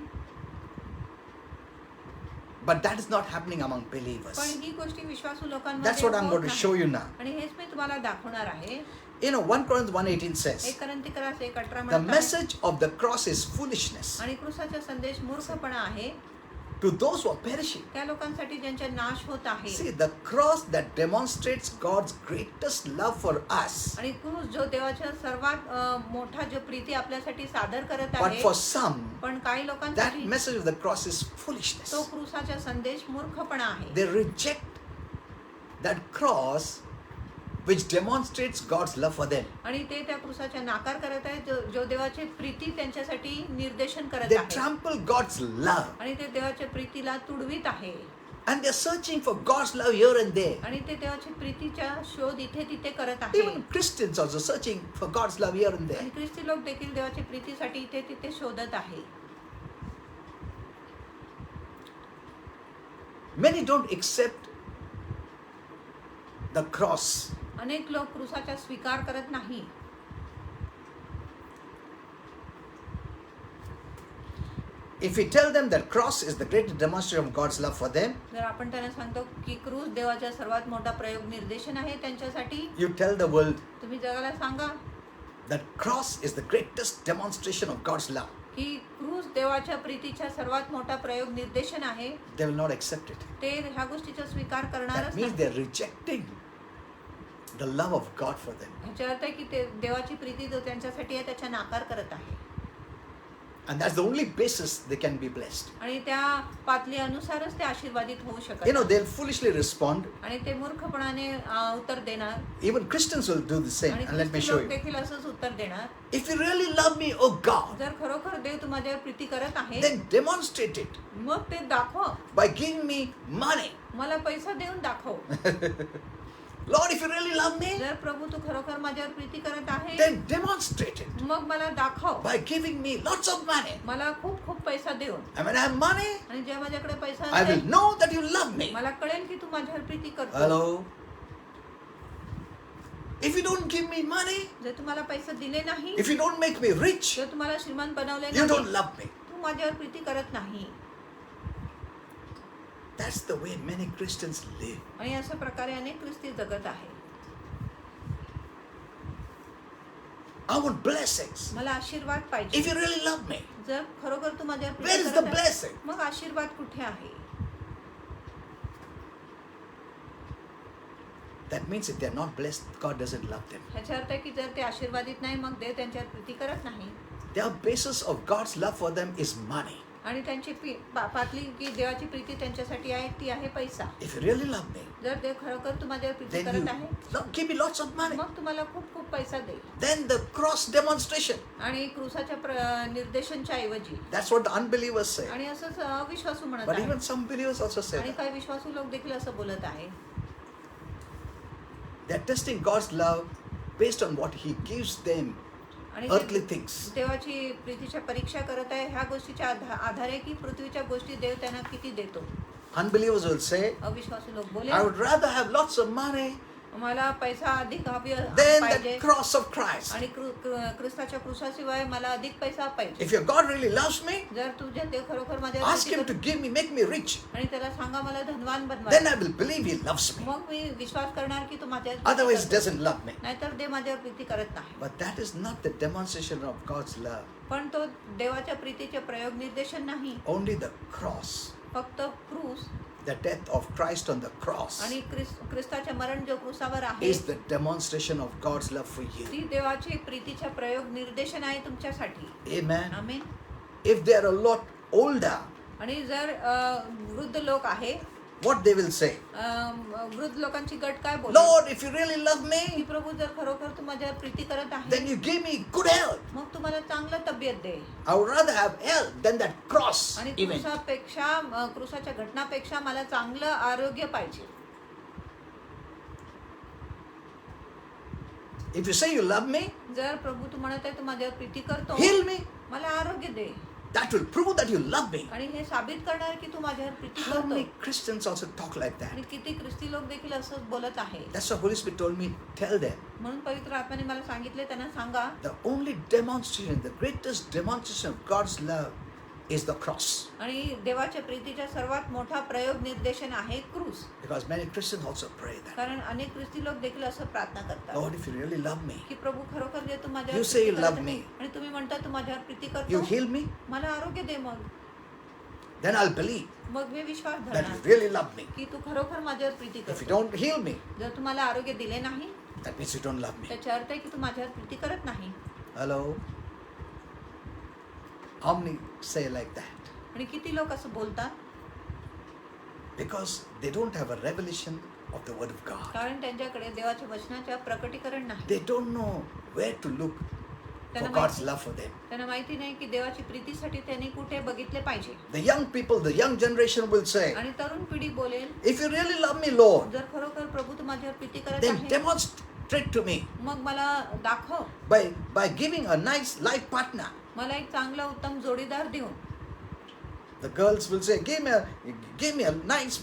But that is not happening among believers. पण ही गोष्टी विश्वासू That's लोकांमध्ये what I'm होत going to नाही. show you now. आणि हेच मी तुम्हाला दाखवणार आहे. 1 Corinthians 1:18 says, 1 कोरिन्थियस 1:18 the म्हणत आहे, message of the cross is foolishness आणि क्रूसाचा संदेश मूर्खपणा आहे to those who are perishing. त्या लोकांसाठी ज्यांचा नाश होत आहे. See, the cross that demonstrates God's greatest love for us, आणि क्रूस जो देवाच्या सर्वात मोठा जो प्रीती आपल्यासाठी सादर करत but आहे. for some, पण काही that लोकांसाठी message of the cross is foolishness. तो क्रूसाचा संदेश मूर्खपणा आहे. They reject that cross which demonstrates God's love for them. आणि ते त्या क्रूसाचा नाकार करत आहेत जो देवाची प्रीती त्यांच्यासाठी निर्देशन करत They आहे. trample God's love आणि ते देवाच्या प्रीतीला तुडवीत आहे. and they're searching for God's love here and there. आणि ते देवाची प्रीतीचा शोध इथे तिथे करत आहे. Even Christians also searching for God's love here and there. आणि ख्रिस्ती लोक देखील देवाची प्रीतीसाठी इथे तिथे शोधत आहे. Many don't accept the cross. अनेक लोक क्रूसाचा स्वीकार करत नाही. If we tell them that cross is the greatest demonstration of God's love for them, जर आपण त्यांना सांगतो की क्रूस देवाचा सर्वात मोठा प्रयोग निर्देशन आहे त्यांच्यासाठी, you tell the world तुम्ही जगाला सांगा that cross is the greatest demonstration of God's love, की क्रूस देवाच्या प्रीतीचा सर्वात मोठा प्रयोग निर्देशन आहे, they will not accept it. ते ह्या गोष्टीचा स्वीकार करणारच That means नाही. they're rejecting the love of God for them. ह्याचा अर्थ आहे की ते देवाची प्रीती जो त्यांच्यासाठी आहे त्याचा नाकार करत आहे. And that's the only basis they can be blessed. आणि त्या पातळी अनुसारच ते आशीर्वादित होऊ शकत. They'll foolishly respond. आणि ते मूर्खपणाने उत्तर देणार. Even Christians will do the same. आणि And let me ख्रिस्ती show लोक you. देखील असंच उत्तर देणार. If you really love me, oh God, जर खरोखर देव तुम्हाला प्रीती करत आहे, then demonstrate it मग ते दाखव. by giving me money. मला पैसा देऊन दाखव. Lord, if you really love me, जर प्रभू तू खरोखर माझ्यावर प्रीती करत आहे, then demonstrate it मग मला दाखव. by giving me lots of money. मला खूप खूप पैसा देऊन. And when I have money, आणि जेव्हा माझ्याकडे पैसा I will असेल, know that you love me. मला कळेल की तू माझ्यावर प्रीती करतो. Hello? If you don't give me money, जर तुम्हाला पैसे दिले नाही, if you don't make me rich, जर तुम्हाला श्रीमंत बनवले you don't नाही, love me. तू माझ्यावर प्रीती करत नाही. That's the way many Christians live. आणि अशा प्रकारे अनेक ख्रिस्ती जगत आहे. I want blessings. मला आशीर्वाद If पाहिजे. you really love me, जर खरोखर तू माझ्यावर where प्रीती is the करत आहे, blessing? मग आशीर्वाद कुठे आहे? That means if they're not blessed, God doesn't love them. ह्याचा अर्थ आहे की जर ते आशीर्वादित नाही, मग देव त्यांच्यावर प्रीती करत नाही. Their basis of God's love for them is money. आणि त्यांची पातळी की देवाची प्रीती त्यांच्यासाठी आहे ती आहे पैसा. If you really love me, जर देव खरोखर तुम्हाला प्रीती then करत you आहे give me lots of money. मग तुम्हाला खूप खूप पैसा देईल. Then the cross demonstration. आणि क्रूसाच्या निर्देशनच्या ऐवजी That's what the unbelievers say. आणि असंच अविश्वासू म्हणत But आहे. even some believers also say आणि that. काही विश्वासू लोक देखील असं बोलत आहे. They're testing God's love based on what He gives them, आणि earthly things. देवाची प्रीतीच्या परीक्षा करत आहे ह्या गोष्टीच्या आधारे की पृथ्वीच्या गोष्टी देव त्यांना किती देतो. Unbelievers will say, अविश्वासू लोक बोले I would rather have lots of money मला पैसा अधिक हवी than पाहिजे the cross of Christ. आणि ख्रिस्ताच्या क्रूसाशिवाय मला अधिक पैसा पाहिजे. If your God really loves me, जर तुझ्या देव खरोखर माझ्या ask Him to give me, make me rich. आणि त्याला सांगा मला धनवान बनवा. Then I will believe He loves me. मग मी विश्वास करणार की तू माझ्या Otherwise, He doesn't love me. नाहीतर देव माझ्यावर प्रीती करत नाही. But that is not the demonstration of God's love. पण तो देवाच्या प्रीतीचे प्रयोग निर्देशन नाही. Only the cross, फक्त क्रूस the death of Christ on the cross, आणि ख्रिस्ताचे मरण जो क्रूसावर आहे is the demonstration of God's love for you. ती देवाची प्रीतीचा प्रयोग निर्देशन आहे तुमच्यासाठी. Amen. Amen. If they are a lot older, आणि जर वृद्ध लोक आहे what they will say? वृद्ध लोकांची गट काय बोल Lord, if you really love की me, प्रभू जर खरोखर तू माझ्यावर प्रीती करत then आहे you give me good health. मग तुम्हाला चांगलं तब्येत दे. I would rather have health than that cross आणि event. क्रूसाच्या घटनापेक्षा मला चांगलं आरोग्य पाहिजे. If you say you love me, जर प्रभू तू म्हणत आहे तू माझ्यावर प्रीती करतो heal me. मला आरोग्य दे. That will prove that you love me. आणि हे साबित करणार की तू माझ्यावर प्रीती How करतो. many Christians also talk like that? आणि किती ख्रिस्ती लोक देखील असंच बोलत आहे. That's why Holy Spirit told me, tell them. म्हणून पवित्र आत्म्याने मला सांगितले त्यांना सांगा The only demonstration, the greatest demonstration of God's love is the cross. आणि देवाच्या प्रीतीचा सर्वात मोठा प्रयोग निर्देशन आहे क्रूस. Because many Christians also pray that. कारण अनेक ख्रिस्ती लोक देखील असं प्रार्थना करतात Lord, if you really love me, की प्रभू खरोखर जे तू माझ्यावर You say प्रीती you करत love आहे, me. आणि तुम्ही म्हणता तू माझ्यावर प्रीती you करतो heal me, मला आरोग्य दे. मग then I'll believe मग मी विश्वास that you धरणार really love me. की तू खरोखर माझ्यावर प्रीती If you करतो. don't heal me, जर तू मला आरोग्य दिले नाही that means you don't love me. त्याचा अर्थ आहे की तू माझ्यावर प्रीती करत नाही. Hello? How many say like that? आणि किती लोक असं बोलतात Because they don't have a revelation of the Word of God. कारण त्यांच्याकडे देवाच्या वचनाच्या प्रकटीकरण नाही. They don't know where to look for त्यांना God's माहिती- love for them. त्यांना माहिती नाही की देवाची प्रीतीसाठी त्यांनी कुठे बघितले पाहिजे. The young people, the young generation will say, आणि तरुण पिढी बोलेल if you really love me, Lord, जर खरोखर प्रभू तू माझ्यावर प्रीती करत then आहे demonstrate to me मग मला दाखव. by giving a nice life partner. मला एक चांगला उत्तम जोडीदार देऊन. The girls will say, give me a nice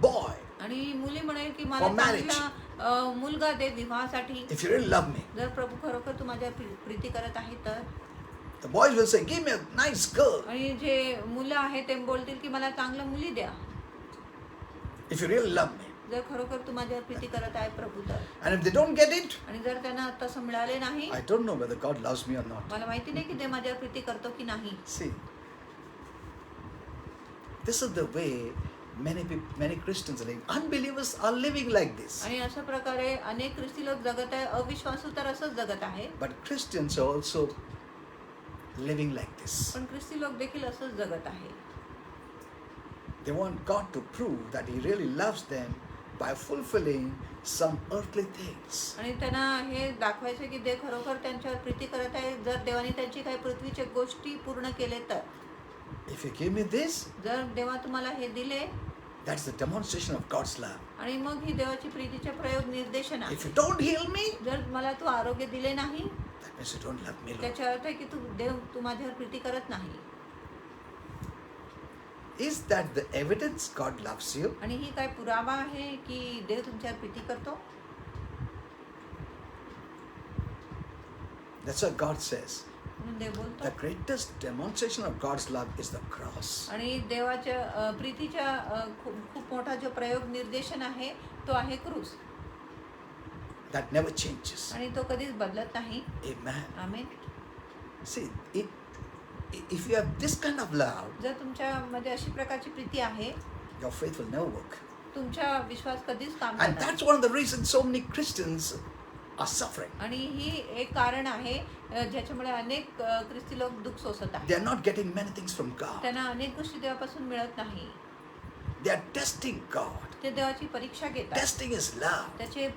boy. आणि मुली म्हणेल की For मला marriage. चांगला मुलगा दे विवाहासाठी. If you really love me. जर प्रभू खरोखर तू माझ्यावर प्रीती करत आहे तर. The boys will say, give me a nice girl. आणि जे मुलं आहेत ते बोलतील की मला चांगल्या मुली द्या. If you really love me. जर खरोखर तू माझ्यावर प्रीती करत आहे प्रभू तर. And if they don't get it, आणि जर त्यांना तसं मिळाले नाही I don't know whether God loves me or not. मला माहिती नाही की ते माझ्यावर प्रीती करतो की नाही. See, this is the way many Christians are living. Unbelievers are living like this. आणि अशा प्रकारे अनेक ख्रिस्ती लोक जगत आहे. अविश्वासू तर असंच जगत आहे. But Christians are also living like this. पण ख्रिस्ती लोक देखील असंच जगत आहे. They want God to prove that He really loves them by fulfilling some earthly things. आणि त्यांना हे दाखवायचे की देव खरोखर त्यांच्यावर प्रीती करत आहे जर देवाने त्यांची काही पृथ्वीच्या गोष्टी पूर्ण केले तर. If you give me this, जर देवा तुम्हाला हे दिले that's the demonstration of God's love. आणि मग ही देवाची प्रीतीचे प्रयोग निर्देशन आहे. If you don't heal me, जर मला तू आरोग्य दिले नाही that means you don't love me, Lord. त्याचा अर्थ आहे की तू माझ्यावर प्रीती करत नाही. Is that the evidence God loves you? आणि ही काय पुरावा आहे की देव तुमच्यावर प्रीती करतो. That's what God says. म्हणून देव बोलतो. The greatest demonstration of God's love is the cross. आणि देवाच्या प्रीतीच्या खूप मोठा जो प्रयोग निर्देशन आहे तो आहे क्रूस. That never changes. आणि तो कधीच बदलत नाही. Amen. Amen. See, if you have this kind of love, जर तुमच्यामध्ये अशी प्रकारची प्रीती आहे your faith will never work. तुमचा विश्वास कधीच काम And करणार that's one of the reasons so many Christians are suffering. आणि ही एक कारण आहे ज्याच्यामुळे अनेक ख्रिस्ती लोक दुःख सोसत They आहेत. are not getting many things from God. त्यांना अनेक गोष्टी देवापासून मिळत नाही. They are testing God. ते देवाची परीक्षा घेतात. Testing is love. त्याचे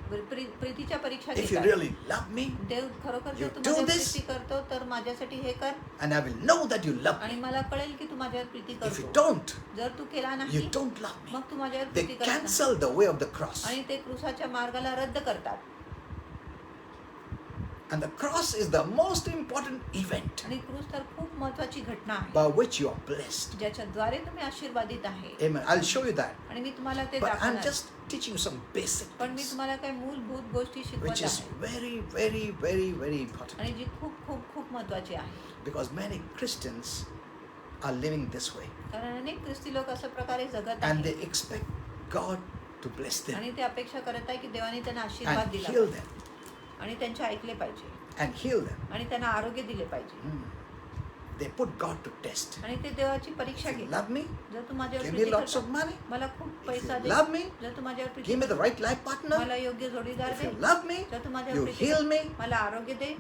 प्रीतीच्या परीक्षा If you घेतात. really love me, देव खरोखर You जर तू do माझ्यावर this, प्रीती करतो तर माझ्यासाठी हे कर and I will know that you love आणि me. मला कळेल की तू माझ्यावर प्रीती If you करतो. don't, जर तू केला you नाही don't love me. मग तू माझ्यावर They प्रीती करत नाही. cancel the way of the cross. आणि ते क्रूसाच्या मार्गाला रद्द करतात. And the cross is the most important event आणि क्रूस तर खूप महत्वाची घटना आहे by which you are blessed. ज्याच्याद्वारे तुम्ही आशीर्वादित आहे. Amen. I'll show you that. आणि मी तुम्हाला ते But I'm दाखवणार. just teaching you some basic पण मी things, तुम्हाला काही मूलभूत गोष्टी which शिकवत is आहे very, very, very, very important. आणि जी खूप खूप खूप महत्वाची आहे. Because many Christians are living this way. कारण अनेक ख्रिस्ती लोक अशा प्रकारे जगत And they आहेत expect God to bless them आणि ते अपेक्षा करत आहे की देवाने त्यांना आशीर्वाद and दिला heal पाहिजे. them आणि त्यांचे ऐकले पाहिजे and heal them. आणि त्यांना आरोग्य दिले पाहिजे. They put God to test. आणि ते देवाची परीक्षा If you घेतात. love me, जर तू माझ्यावर give me Preeti lots of करतो, money. मला खूप If पैसा you दे. love me, जर तू माझ्यावर प्रीती give me the करतो, right life partner. मला योग्य जोडीदार If they. you love me, जर तू माझ्यावर you प्रीती heal करतो, me. मला आरोग्य दे.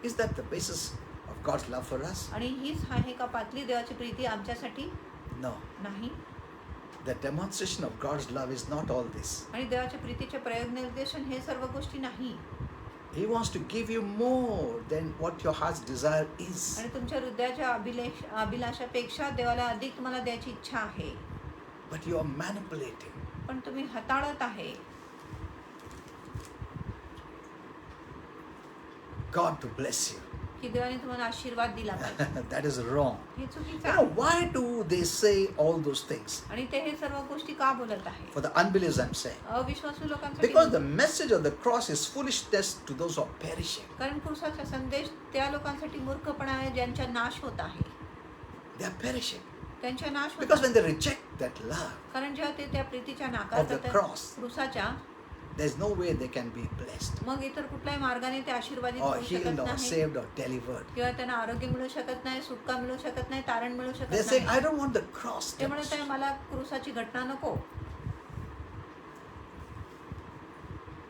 Is that the basis of God's love for us? आणि हीच आहे का पातळी देवाची प्रीती आमच्यासाठी? No. नाही. The demonstration of God's love is not all this. आणि देवाच्या प्रीतीचे प्रयोग निर्देशन हे सर्व गोष्टी नाही. He wants to give you more than what your heart's desire is. आणि तुमच्या हृदयाच्या अभिलाषापेक्षा देवाला अधिक तुम्हाला द्यायची इच्छा आहे. But you are manipulating. पण तुम्ही हाताळत आहे God to bless you. की देवाने तुम्हाला आशीर्वाद दिला पाहिजे. That is wrong. हे चुकीचं You know, आहे. why do they say all those things? आणि ते हे सर्व गोष्टी का बोलत आहे? For the unbelievers, I'm saying. अविश्वासू लोकांसाठी Because the message of the cross is foolishness to those who are perishing. कारण क्रूसाचा संदेश त्या लोकांसाठी मूर्खपणा आहे ज्यांचा नाश होत आहे. They are perishing. त्यांचा नाश होत Because आहे. when they reject that love, कारण जेव्हा ते त्या प्रीतीच्या Of the नाकारतात cross. क्रूसाच्या, there's no way they can be blessed मग इतर कुठल्याही मार्गाने ते आशीर्वादित or होऊ शकत healed or नाही saved or delivered. किंवा त्यांना आरोग्य मिळू शकत नाही, सुटका मिळू शकत नाही, तारण मिळू They शकत say, I नाही. don't want the cross. ते म्हणत आहे मला क्रूसाची घटना नको.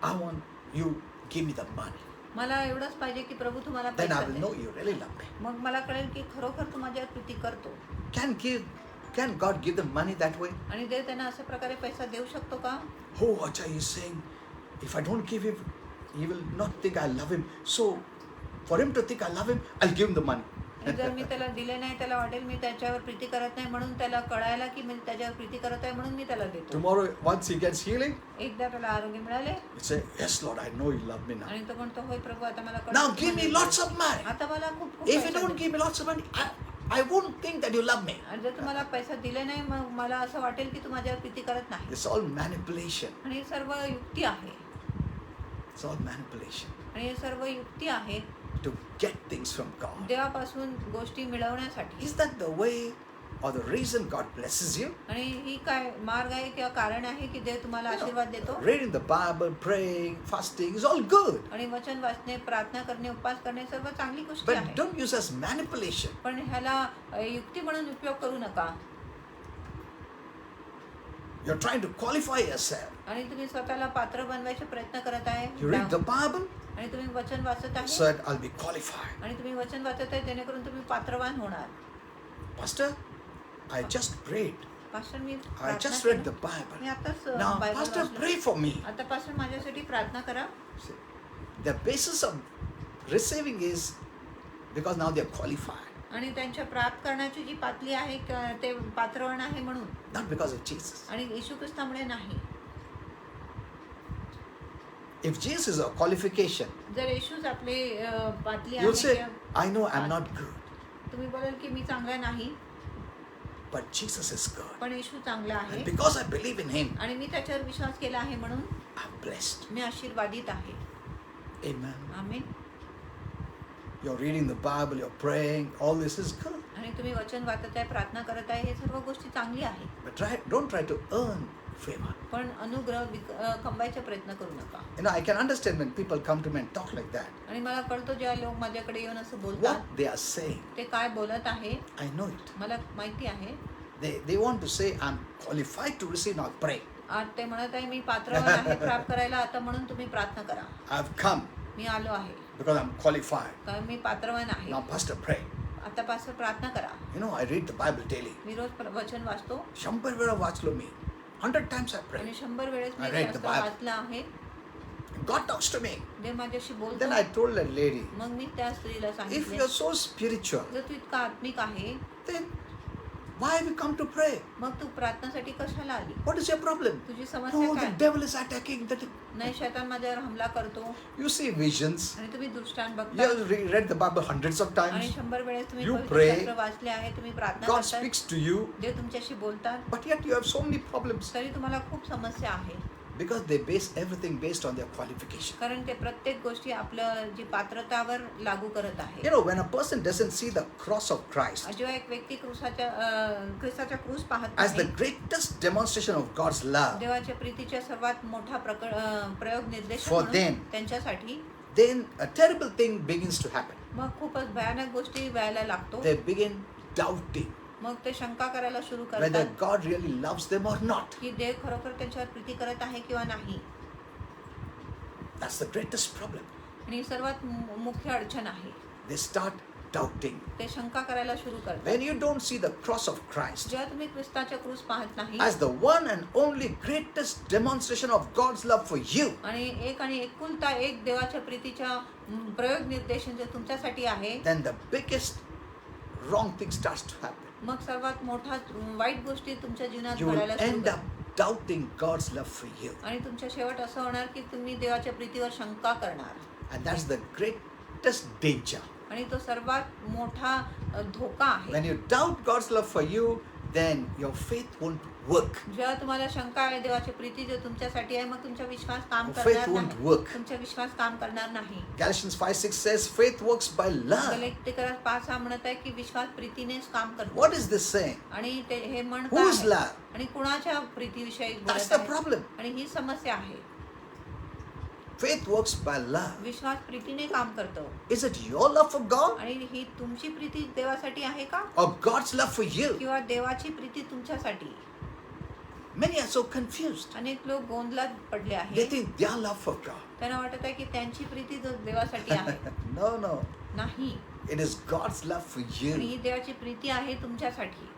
I want you give me the money. मला एवढंच पाहिजे की प्रभू तुम्हाला Then I पैसा will they. know you really love me. मग मला कळेल की खरोखर तू माझ्यावर प्रीती करतो. Can God give them money that way? आणि देव त्यांना अशा प्रकारे पैसा देऊ शकतो का? Oh, Acha is saying, if I don't give him, he will not think I love him. So, for him to think I love him, I'll give him the money. आणि जर मी त्याला दिले नाही, त्याला वाटेल मी त्याच्यावर प्रीती करत नाही, म्हणून त्याला कळायला की मी त्याच्यावर प्रीती करत आहे म्हणून मी त्याला देतो. Tomorrow, once he gets healing, एकदा त्याला आरोग्य मिळाले he say, yes, Lord, I know you love me now. आणि तो म्हणतो होय प्रभू आता मला Now कळलं. give me lots of money. आता मला खूप खूप If you पैसा don't they. give me lots of money, I won't think that you love me. आणि जर तुम्हाला पैसा दिले नाही मग मला असं वाटेल की तू माझ्यावर प्रीती करत नाही. It's all manipulation. आणि हे सर्व युक्ती आहे. It's all manipulation आणि हे सर्व युक्ती आहे to get things from God. देवापासून गोष्टी मिळवण्यासाठी. Is that the way or the reason God blesses you? आणि ही काय मार्ग आहे किंवा कारण आहे की देव तुम्हाला आशीर्वाद देतो. Reading the Bible, praying, fasting is all good. आणि वचन वाचणे, प्रार्थना करणे, उपवास करणे सर्व चांगली गोष्टी But आहे. don't use as manipulation. पण ह्याला युक्ती म्हणून उपयोग करू नका. You're trying to qualify yourself. आणि तुम्ही स्वतःला पात्र बनवायचे प्रयत्न करत आहे. You read the Bible आणि तुम्ही वचन वाचत आहे. so that I'll be qualified. आणि तुम्ही वचन वाचत आहे जेणेकरून तुम्ही पात्रवान होणार. Pastor, I just prayed. Pastor me I प्रार्थना just read केली. the Bible. मी आताच Now, बायबल Pastor, वाचलं. pray for me. आता पास्टर माझ्यासाठी प्रार्थना करा. See, the basis of receiving is because now they're qualified, आणि त्यांच्या प्राप्त करण्याची जी पातळी आहे ते पात्रवान आहे म्हणून not because of Jesus. आणि येशू ख्रिस्तामुळे नाही. If Jesus is a qualification, जर येशूच आपले पातळी you'll आहे say, किंवा I know I'm not good, तुम्ही बोलाल की मी चांगला नाही but Jesus is good. पण येशू चांगला आहे And because I believe in Him, आणि मी त्याच्यावर विश्वास केला आहे म्हणून I'm blessed. मी आशीर्वादित आहे. Amen. Amen. You're reading the Bible, you're praying, all this is good. आणि तुम्ही वचन वाचत आहे, प्रार्थना करत आहे, हे सर्व गोष्टी चांगली आहे. But don't try to earn favor. पण अनुग्रह कमवायचा प्रयत्न करू नका. You know, I can understand when people come to me and talk like that. आणि मला कळतो जेव्हा लोक माझ्याकडे येऊन असं बोलतात What they are saying, ते काय बोलत आहे I know it. मला माहिती आहे. They want to say, I'm qualified to receive, now pray. आज ते म्हणत आहे मी पात्रवान आहे प्राप्त करायला, आता म्हणून तुम्ही प्रार्थना करा. I've come. मी आलो आहे. because I'm qualified. कारण मी पात्रवान आहे. Now, Pastor, pray. आता पासून प्रार्थना करा. You know, I read the Bible daily. मी रोज वचन वाचतो 100 वेळा वाचलो मी. 100 times I आणि pray. 100 वेळेस I मी read the शास्त्र Bible. वाचलं आहे. God talks to me. देव माझ्याशी बोलतो. Then I told that lady, मग मी त्या स्त्रीला if सांगितले, you're so spiritual, जर तू इतका आत्मिक आहे, then why have you come to pray? मग तू प्रार्थनासाठी कशाला आली? What is your problem? तुझी समस्या No, the काय? devil is attacking. नाही, शैतान माझ्यावर हमला करतो You see visions. आणि तुम्ही दृष्टांत You बघता have read the Bible hundreds of आणि times. 100 वेळेस तुम्ही You पवित्र pray. शास्त्र वाचले आहे, तुम्ही प्रार्थना God करता, speaks to you, देव तुमच्याशी बोलतात, but yet you have so many problems तरी तुम्हाला खूप समस्या आहे. because they base everything based on their qualification. कारण ते प्रत्येक गोष्टी आपलं जी पात्रतावर लागू करत आहे. You know, when a person doesn't see the cross of Christ जेव्हा एक व्यक्ती ख्रिस्ताच्या क्रूस पाहत as the नाही, greatest demonstration of God's love, देवाच्या प्रीतीच्या सर्वात मोठा प्रयोग निर्देश For म्हणून them. त्यांच्यासाठी then a terrible thing begins to happen. मग खूपच भयानक गोष्टी व्हायला लागतो. They begin doubting मग ते शंका करायला सुरू whether करतात God really loves them or not. की देव खरोखर त्यांच्यावर प्रीती करत आहे किंवा नाही. That's the greatest problem. आणि ही सर्वात मुख्य अडचण आहे. They start doubting. ते शंका करायला सुरू करतात. When you don't see the cross of Christ जेव्हा तुम्ही ख्रिस्ताच्या क्रूस पाहत नाही as the one and only greatest demonstration of God's love for you, आणि एकुलता एक देवाच्या प्रीतीच्या प्रयोग निर्देशन जे तुमच्यासाठी आहे, then the biggest wrong thing starts to happen. मग सर्वात मोठा वाईट गोष्टी तुमच्या जीवनात You will घडायला सुरू end up करतात. doubting God's love for you. आणि तुमच्या शेवट असं होणार की तुम्ही देवाच्या प्रीतीवर शंका करणार. And that's the greatest danger. आणि तो सर्वात मोठा धोका आहे. When you doubt God's love for you, then your faith won't work. जेव्हा तुम्हाला शंका आहे देवाची प्रीती जे तुमच्यासाठी आहे, मग तुमचा विश्वास काम Your faith करणार won't नाही. work. तुमचा विश्वास काम करणार नाही. Galatians 5:6 says faith works by love. गलातियरात 5:6 म्हणत आहे की विश्वास प्रीतीनेच काम करतो. What is this saying? आणि ते हे म्हणत Whose आहे. love? आणि कुणाच्या प्रीतीविषयी That's बोलत the आहे. problem. आणि ही समस्या आहे. Faith works by love. विश्वास प्रीतीने काम करतो. Is it your love for God आणि ही तुमची प्रीती देवासाठी आहे का, or God's love for you? किंवा देवाची प्रीती तुमच्यासाठी? Many are so confused. अनेक लोक गोंधळात पडले They आहेत. think their love for God. त्यांना वाटत आहे की त्यांची प्रीती देवासाठी आहे. No. नाही. It is God's love for आणि you. ही देवाची प्रीती आहे तुमच्यासाठी.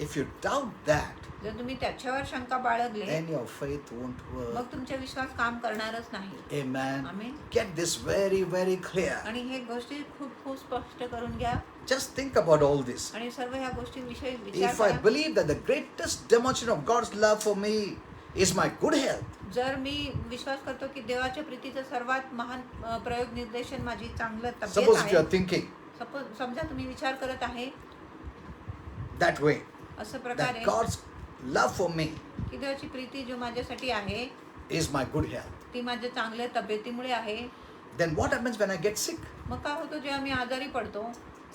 If you doubt that, जर तुम्ही त्याच्यावर शंका बाळगले, then your faith won't mug work. तुमचा विश्वास काम करणारच नाही. Amen. Amen. Get this very, very clear. आणि हे गोष्टी खूप स्पष्ट करून घ्या. Just think about all this. आणि सर्व ह्या गोष्टींविषयी विचार If I करा. believe that the greatest demonstration of God's love for me is my good health, जर मी विश्वास करतो की देवाच्या प्रीतीचं सर्वात महान प्रयोग निर्देशन माझी चांगलं तब्येत suppose if you आहे. are thinking समजा तुम्ही विचार करत आहे that way, असं that प्रकारे God's love for me की देवाची प्रीती जो माझ्यासाठी आहे is my good health, ती माझ्या चांगल्या तब्येतीमुळे आहे, then what happens when I get sick? मग काय होतं जेव्हा मी आजारी पडतो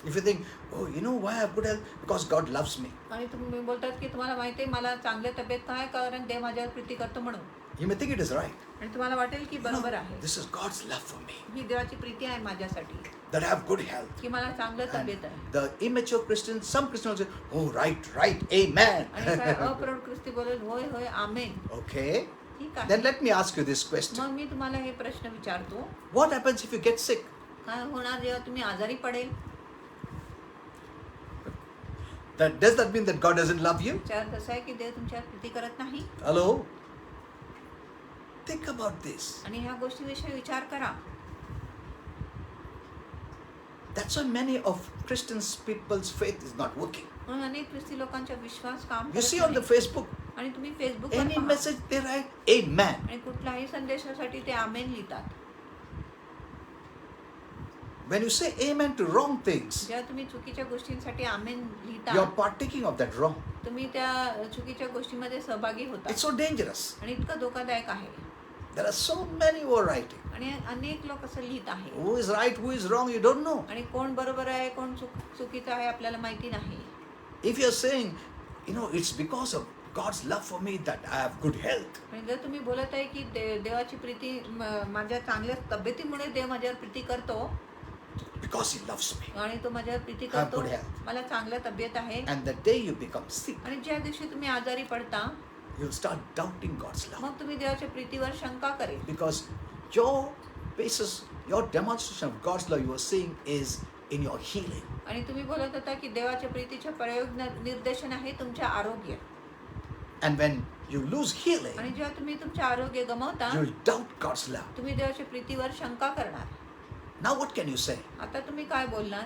If you think, oh, you know why I have good health? Because God loves me. आणि तुम्ही बोलतात की तुम्हाला माहिती आहे मला चांगल्या तब्येत काय, कारण देव माझ्यावर प्रीती करतो म्हणून. You may think it is right. आणि तुम्हाला वाटेल की No, बरोबर आहे, this is God's love for me, ही देवाची प्रीती आहे माझ्यासाठी that I have good health. की मला चांगलं And तब्येत आहे. the immature Christians, some Christians will say, oh, right, amen. आणि काय अप्रौढ ख्रिस्ती बोलेल होय होय आमेन. Okay, ठीक then आहे. let me ask you this question. मग मी तुम्हाला हे प्रश्न विचारतो, What happens if you get sick? काय होणार जेव्हा तुम्ही आजारी पडेल? Does that mean that God doesn't love you? विचार कसा आहे की देव तुमच्यावर प्रीती करत नाही. Hello? Think about this. आणि ह्या गोष्टीविषयी विचार करा. That's why many of Christians people's faith is not working. म्हणून अनेक ख्रिस्ती लोकांचा विश्वास काम You see करत on the नाही. Facebook, आणि तुम्ही फेसबुकवर any पहा. message they write, amen. आणि कुठल्याही संदेशासाठी ते आमेन लिहितात. When you say amen to wrong things, जेव्हा तुम्ही चुकीच्या गोष्टींसाठी आमेन लिहिता, you're partaking of that wrong. तुम्ही त्या चुकीच्या गोष्टीमध्ये सहभागी होता. It's so dangerous. आणि इतकं धोकादायक आहे. There are so many who are writing. आणि अनेक लोक असं लिहित आहे. Who is right, who is wrong, you don't know. आणि कोण बरोबर आहे कोण चुकीचं आहे आपल्याला माहिती नाही. If you're saying, it's because of God's love for me that I have good health, आणि जर तुम्ही बोलत आहे की देवाची प्रीती माझ्या चांगल्या तब्येतीमुळे देव माझ्यावर प्रीती करतो, because He loves me, आणि तो माझ्यावर प्रीती Have करतो, good health. मला चांगल्या तब्येत आहे, and the day you become sick, आणि ज्या दिवशी तुम्ही आजारी पडता, you'll start doubting God's love, मग तुम्ही देवाच्या प्रीतीवर शंका करेल. because your basis your demonstration of God's love you are seeing is in your healing. आणि तुम्ही बोलत होता की देवाच्या प्रीतीचे प्रयोग निर्देशन आहे तुमचे आरोग्य. And when you lose healing, आणि जेव्हा तुम्ही तुमचे आरोग्य गमावता you will doubt God's love. तुम्ही देवाच्या प्रीतीवर शंका करणार. Now what can you say? आता तुम्ही काय बोलणार?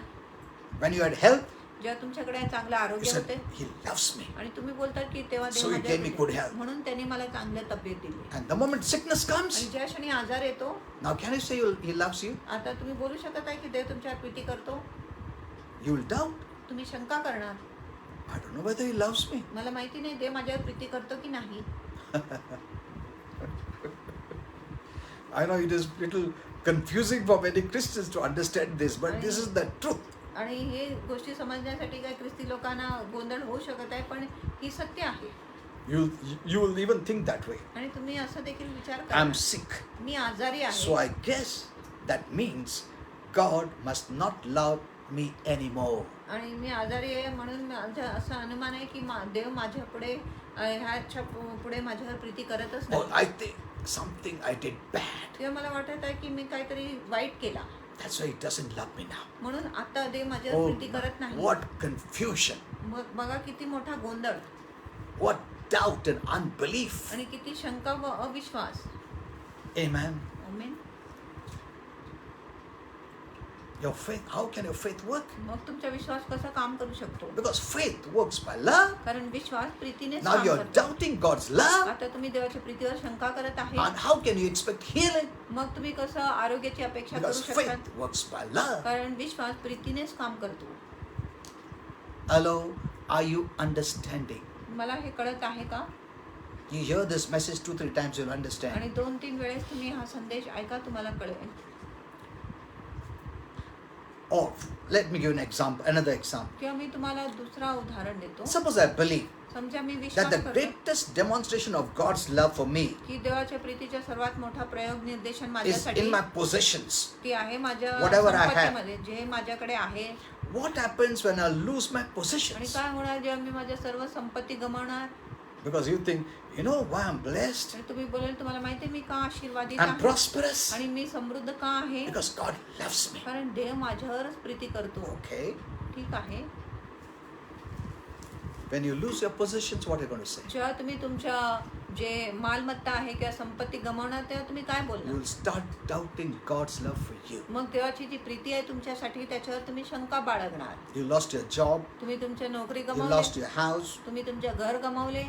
When you had health, जेव्हा तुमच्याकडे चांगलं you आरोग्य said, होते He loves me. आणि तुम्ही बोलतात की तेव्हा So he Dev gave me good health. म्हणून त्यांनी मला चांगलं तब्येत दिली. And the moment sickness आणि comes, ज्या क्षणी आजार येतो, now can you say He loves you? आता तुम्ही बोलू शकत आहे की देव तुमच्यावर प्रीती करतो? You will doubt. तुम्ही शंका करणार. I don't know whether He loves me. मला माहिती नाही देव माझ्यावर प्रीती करतो की नाही. I know it is little confusing for many Christians to understand this, but this is the truth. आणि हे गोष्टी समजण्यासाठी काय ख्रिस्ती लोकांना गोंधळ होऊ शकत आहे, पण ही सत्य आहे. You will even think that way. आणि तुम्ही असं देखील विचार I'm करा, sick. मी आजारी So आहे. I guess that means God must not love me anymore. आणि मी आजारी आहे म्हणून माझं असं अनुमान आहे की देव माझ्या पुढे ह्याच्या पुढे माझ्यावर प्रीती करतच Or नाही. I think something I did bad. तेव्हा मला वाटत आहे की मी काहीतरी वाईट केला That's why He doesn't love me now. म्हणून आता देव माझ्यावर Oh, प्रीती करत नाही. what confusion. मग बघा किती मोठा गोंधळ What doubt and unbelief. आणि किती शंका व अविश्वास. Amen. Amen. Your faith, how can your faith work? मग तुमचा विश्वास कसा काम करू शकतो? Because faith works by love. कारण विश्वास प्रीतीने Now काम you're करतो. doubting God's love. आता तुम्ही देवाच्या प्रीतीवर शंका करत आहे. And how can you expect healing? मग तुम्ही कसं आरोग्याची अपेक्षा करू Because शकता? faith works by love. कारण विश्वास प्रीतीनेच काम करतो. Hello, are you understanding? मला हे कळत आहे का? You hear this message 2-3 times, you'll आणि understand. 2-3 वेळेस तुम्ही हा संदेश ऐका, तुम्हाला कळेल. Or let me give an example, another example. किंवा मी तुम्हाला दुसरा उदाहरण देतो. Suppose I believe समजा मी that विश्वास the करतो greatest demonstration of God's love for me की देवाच्या प्रीतीचा सर्वात मोठा प्रयोग निर्देशन is माझ्यासाठी in my possessions. की आहे माझ्या Whatever I have. संपत्तीमध्ये, जे माझ्याकडे आहे. What happens when I lose my आणि possessions? काय होणार जेव्हा मी माझ्या सर्व संपत्ती गमावणार? Because you think, you know why I'm blessed? आणि तुम्ही बोलाल तुम्हाला माहिती आहे मी का आशीर्वादित I'm आहे prosperous? आणि मी समृद्ध का आहे? Because God loves me. कारण देव माझ्यावरच प्रीती करतो. Okay. ठीक आहे. When you lose your possessions, what are you going to say? जेव्हा तुम्ही तुमच्या जे मालमत्ता आहे किंवा संपत्ती गमावणार तेव्हा तुम्ही काय You बोलणार? will start doubting God's love for you. मग देवाची जी प्रीती आहे तुमच्यासाठी त्याच्यावर तुम्ही शंका बाळगणार. You lost your job, तुम्ही तुमच्या नोकरी you गमावली, lost your house, तुम्ही तुमच्या घर गमावले,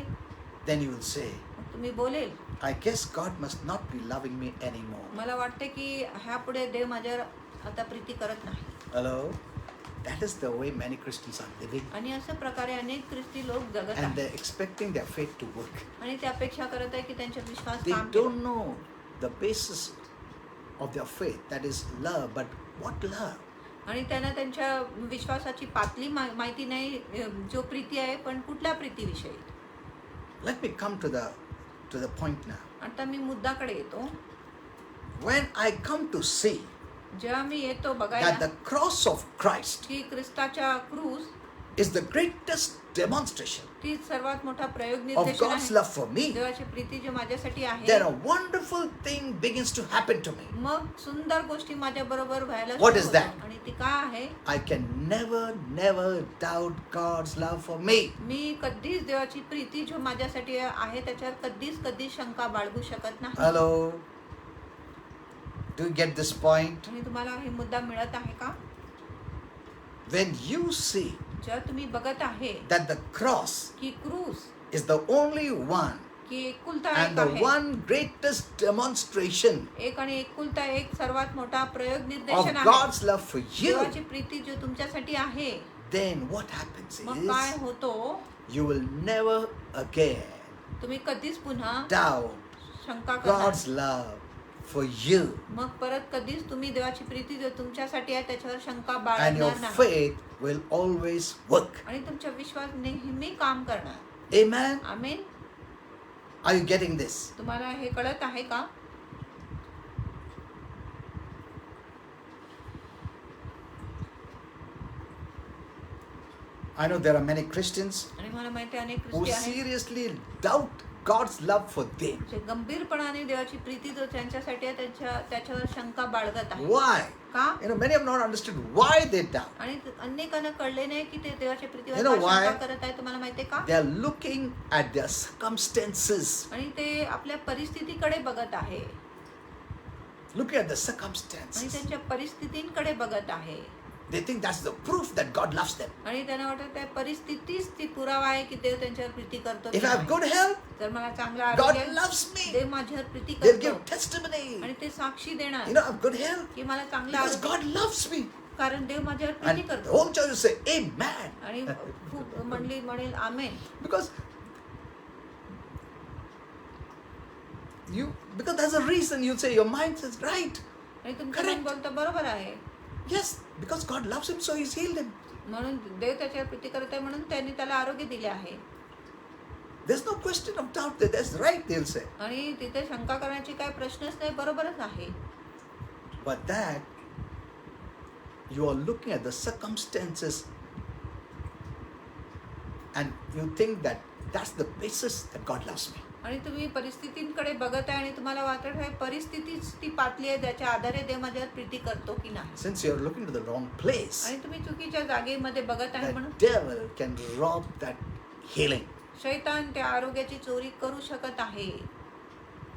then you will say, मग तुम्ही बोलेल I guess God must not be loving me anymore. मला वाटते की ह्या पुढे देव माझ्यावर आता प्रीती करत नाही. Hello? That is the way many Christians are living. आणि अशा प्रकारे अनेक ख्रिस्ती लोक जगत And आहेत they're expecting their faith to work. आणि ते अपेक्षा करत आहे की त्यांचा विश्वास They काम केला. don't know the basis of their faith, that is love, but what love? आणि त्यांना त्यांच्या विश्वासाची पातळी माहिती नाही, जो प्रीती आहे पण कुठल्या प्रीतीविषयी. Let me come to the point now. आता मी मुद्दाकडे येतो. When I come to see जेव्हा मी येतो that बघायला the cross of Christ की ख्रिस्ताच्या क्रूस is the greatest demonstration ती सर्वात मोठा प्रयोग of निर्देशन God's आहे. love for me, देवाची प्रीती जी माझ्यासाठी आहे, then a wonderful thing begins to happen to me. मग सुंदर गोष्टी माझ्या बरोबर व्हायला What सुरू is होतात. that? आणि ती काय आहे? I can never doubt God's love for me. मी कधीच देवाची प्रीती जो माझ्यासाठी आहे त्याच्यावर कधीच शंका बाळगू शकत नाही. Hello? Do you get this point? आणि तुम्हाला हे मुद्दा मिळत आहे का? When you see जेव्हा तुम्ही बघत आहे that the cross की क्रूस is the only one की एकुलता and एक the आहे, one greatest demonstration एक आणि एकुलता एक सर्वात मोठा प्रयोग of निर्देशन आहे God's love for you, देवाची प्रीती जो तुमच्यासाठी आहे, then what happens मग काय is होतो? you will never again तुम्ही कधीच पुन्हा doubt शंका करणार. God's love for you, मग परत कधीच तुम्ही देवाची प्रीती जो तुमच्यासाठी आहे त्याच्यावर शंका and your बाळगणार नाही faith will always work. आणि तुमचा विश्वास नेहमी काम करणार. Amen? Amen. Are you getting this? तुम्हाला हे कळत आहे का? I know there are many Christians आणि मला माहिती आहे अनेक who ख्रिस्ती आहेत seriously doubt God's love for them. जे गंभीरपणाने देवाची प्रीती जो त्यांच्यासाठी आहे त्याच्यावर शंका बाळगत आहे. Why? का? Many have not understood why they doubt. आणि अनेकांना कळले नाही की ते देवाच्या प्रीतीवर You know का शंका why? करत आहे. तुम्हाला माहितीये का? They are looking at their circumstances. आणि ते आपल्या परिस्थितीकडे बघत आहे Looking at the आणि circumstances. त्यांच्या परिस्थितींकडे बघत आहे They think that's the proof that God loves them. आणि त्यांना वाटत त्या परिस्थितीच ती पुरावा आहे की देव त्यांच्यावर प्रीती करतो की If I have नाही. good health, जर मला चांगला God आरोग्य आहे, loves me. देव माझ्यावर प्रीती They'll करतो give testimony. आणि ते साक्षी देणार I have good health की मला चांगला because आरोग्य God loves me. कारण देव माझ्यावर प्रीती And the करतो whole church will say, Amen. आणि खूप मंडळी म्हणेल आमेन. Because there's a reason you say your mind says right. आणि तुमचं मन Correct. बोलतं बरोबर आहे. Yes, because God loves him, so he's healed him. म्हणून देव त्याच्यावर प्रीती करत आहे म्हणून त्यांनी त्याला आरोग्य दिले आहे. There's no question of doubt that that's right, they'll say. आणि तिथे शंका करण्याची काय प्रश्नच नाही, बरोबरच आहे. But that you are looking at the circumstances and you think that that's the basis that God loves me. आणि तुम्ही परिस्थितींकडे बघत आहे आणि तुम्हाला वाटत आहे परिस्थितीच ती पातळी आहे ज्याच्या आधारे देव माझ्यावर प्रीती करतो की नाही. Since you're looking to the wrong place, आणि तुम्ही चुकीच्या जागेमध्ये बघत आहे the म्हणून devil can rob that healing. शैतान त्या आरोग्याची चोरी करू शकत आहे.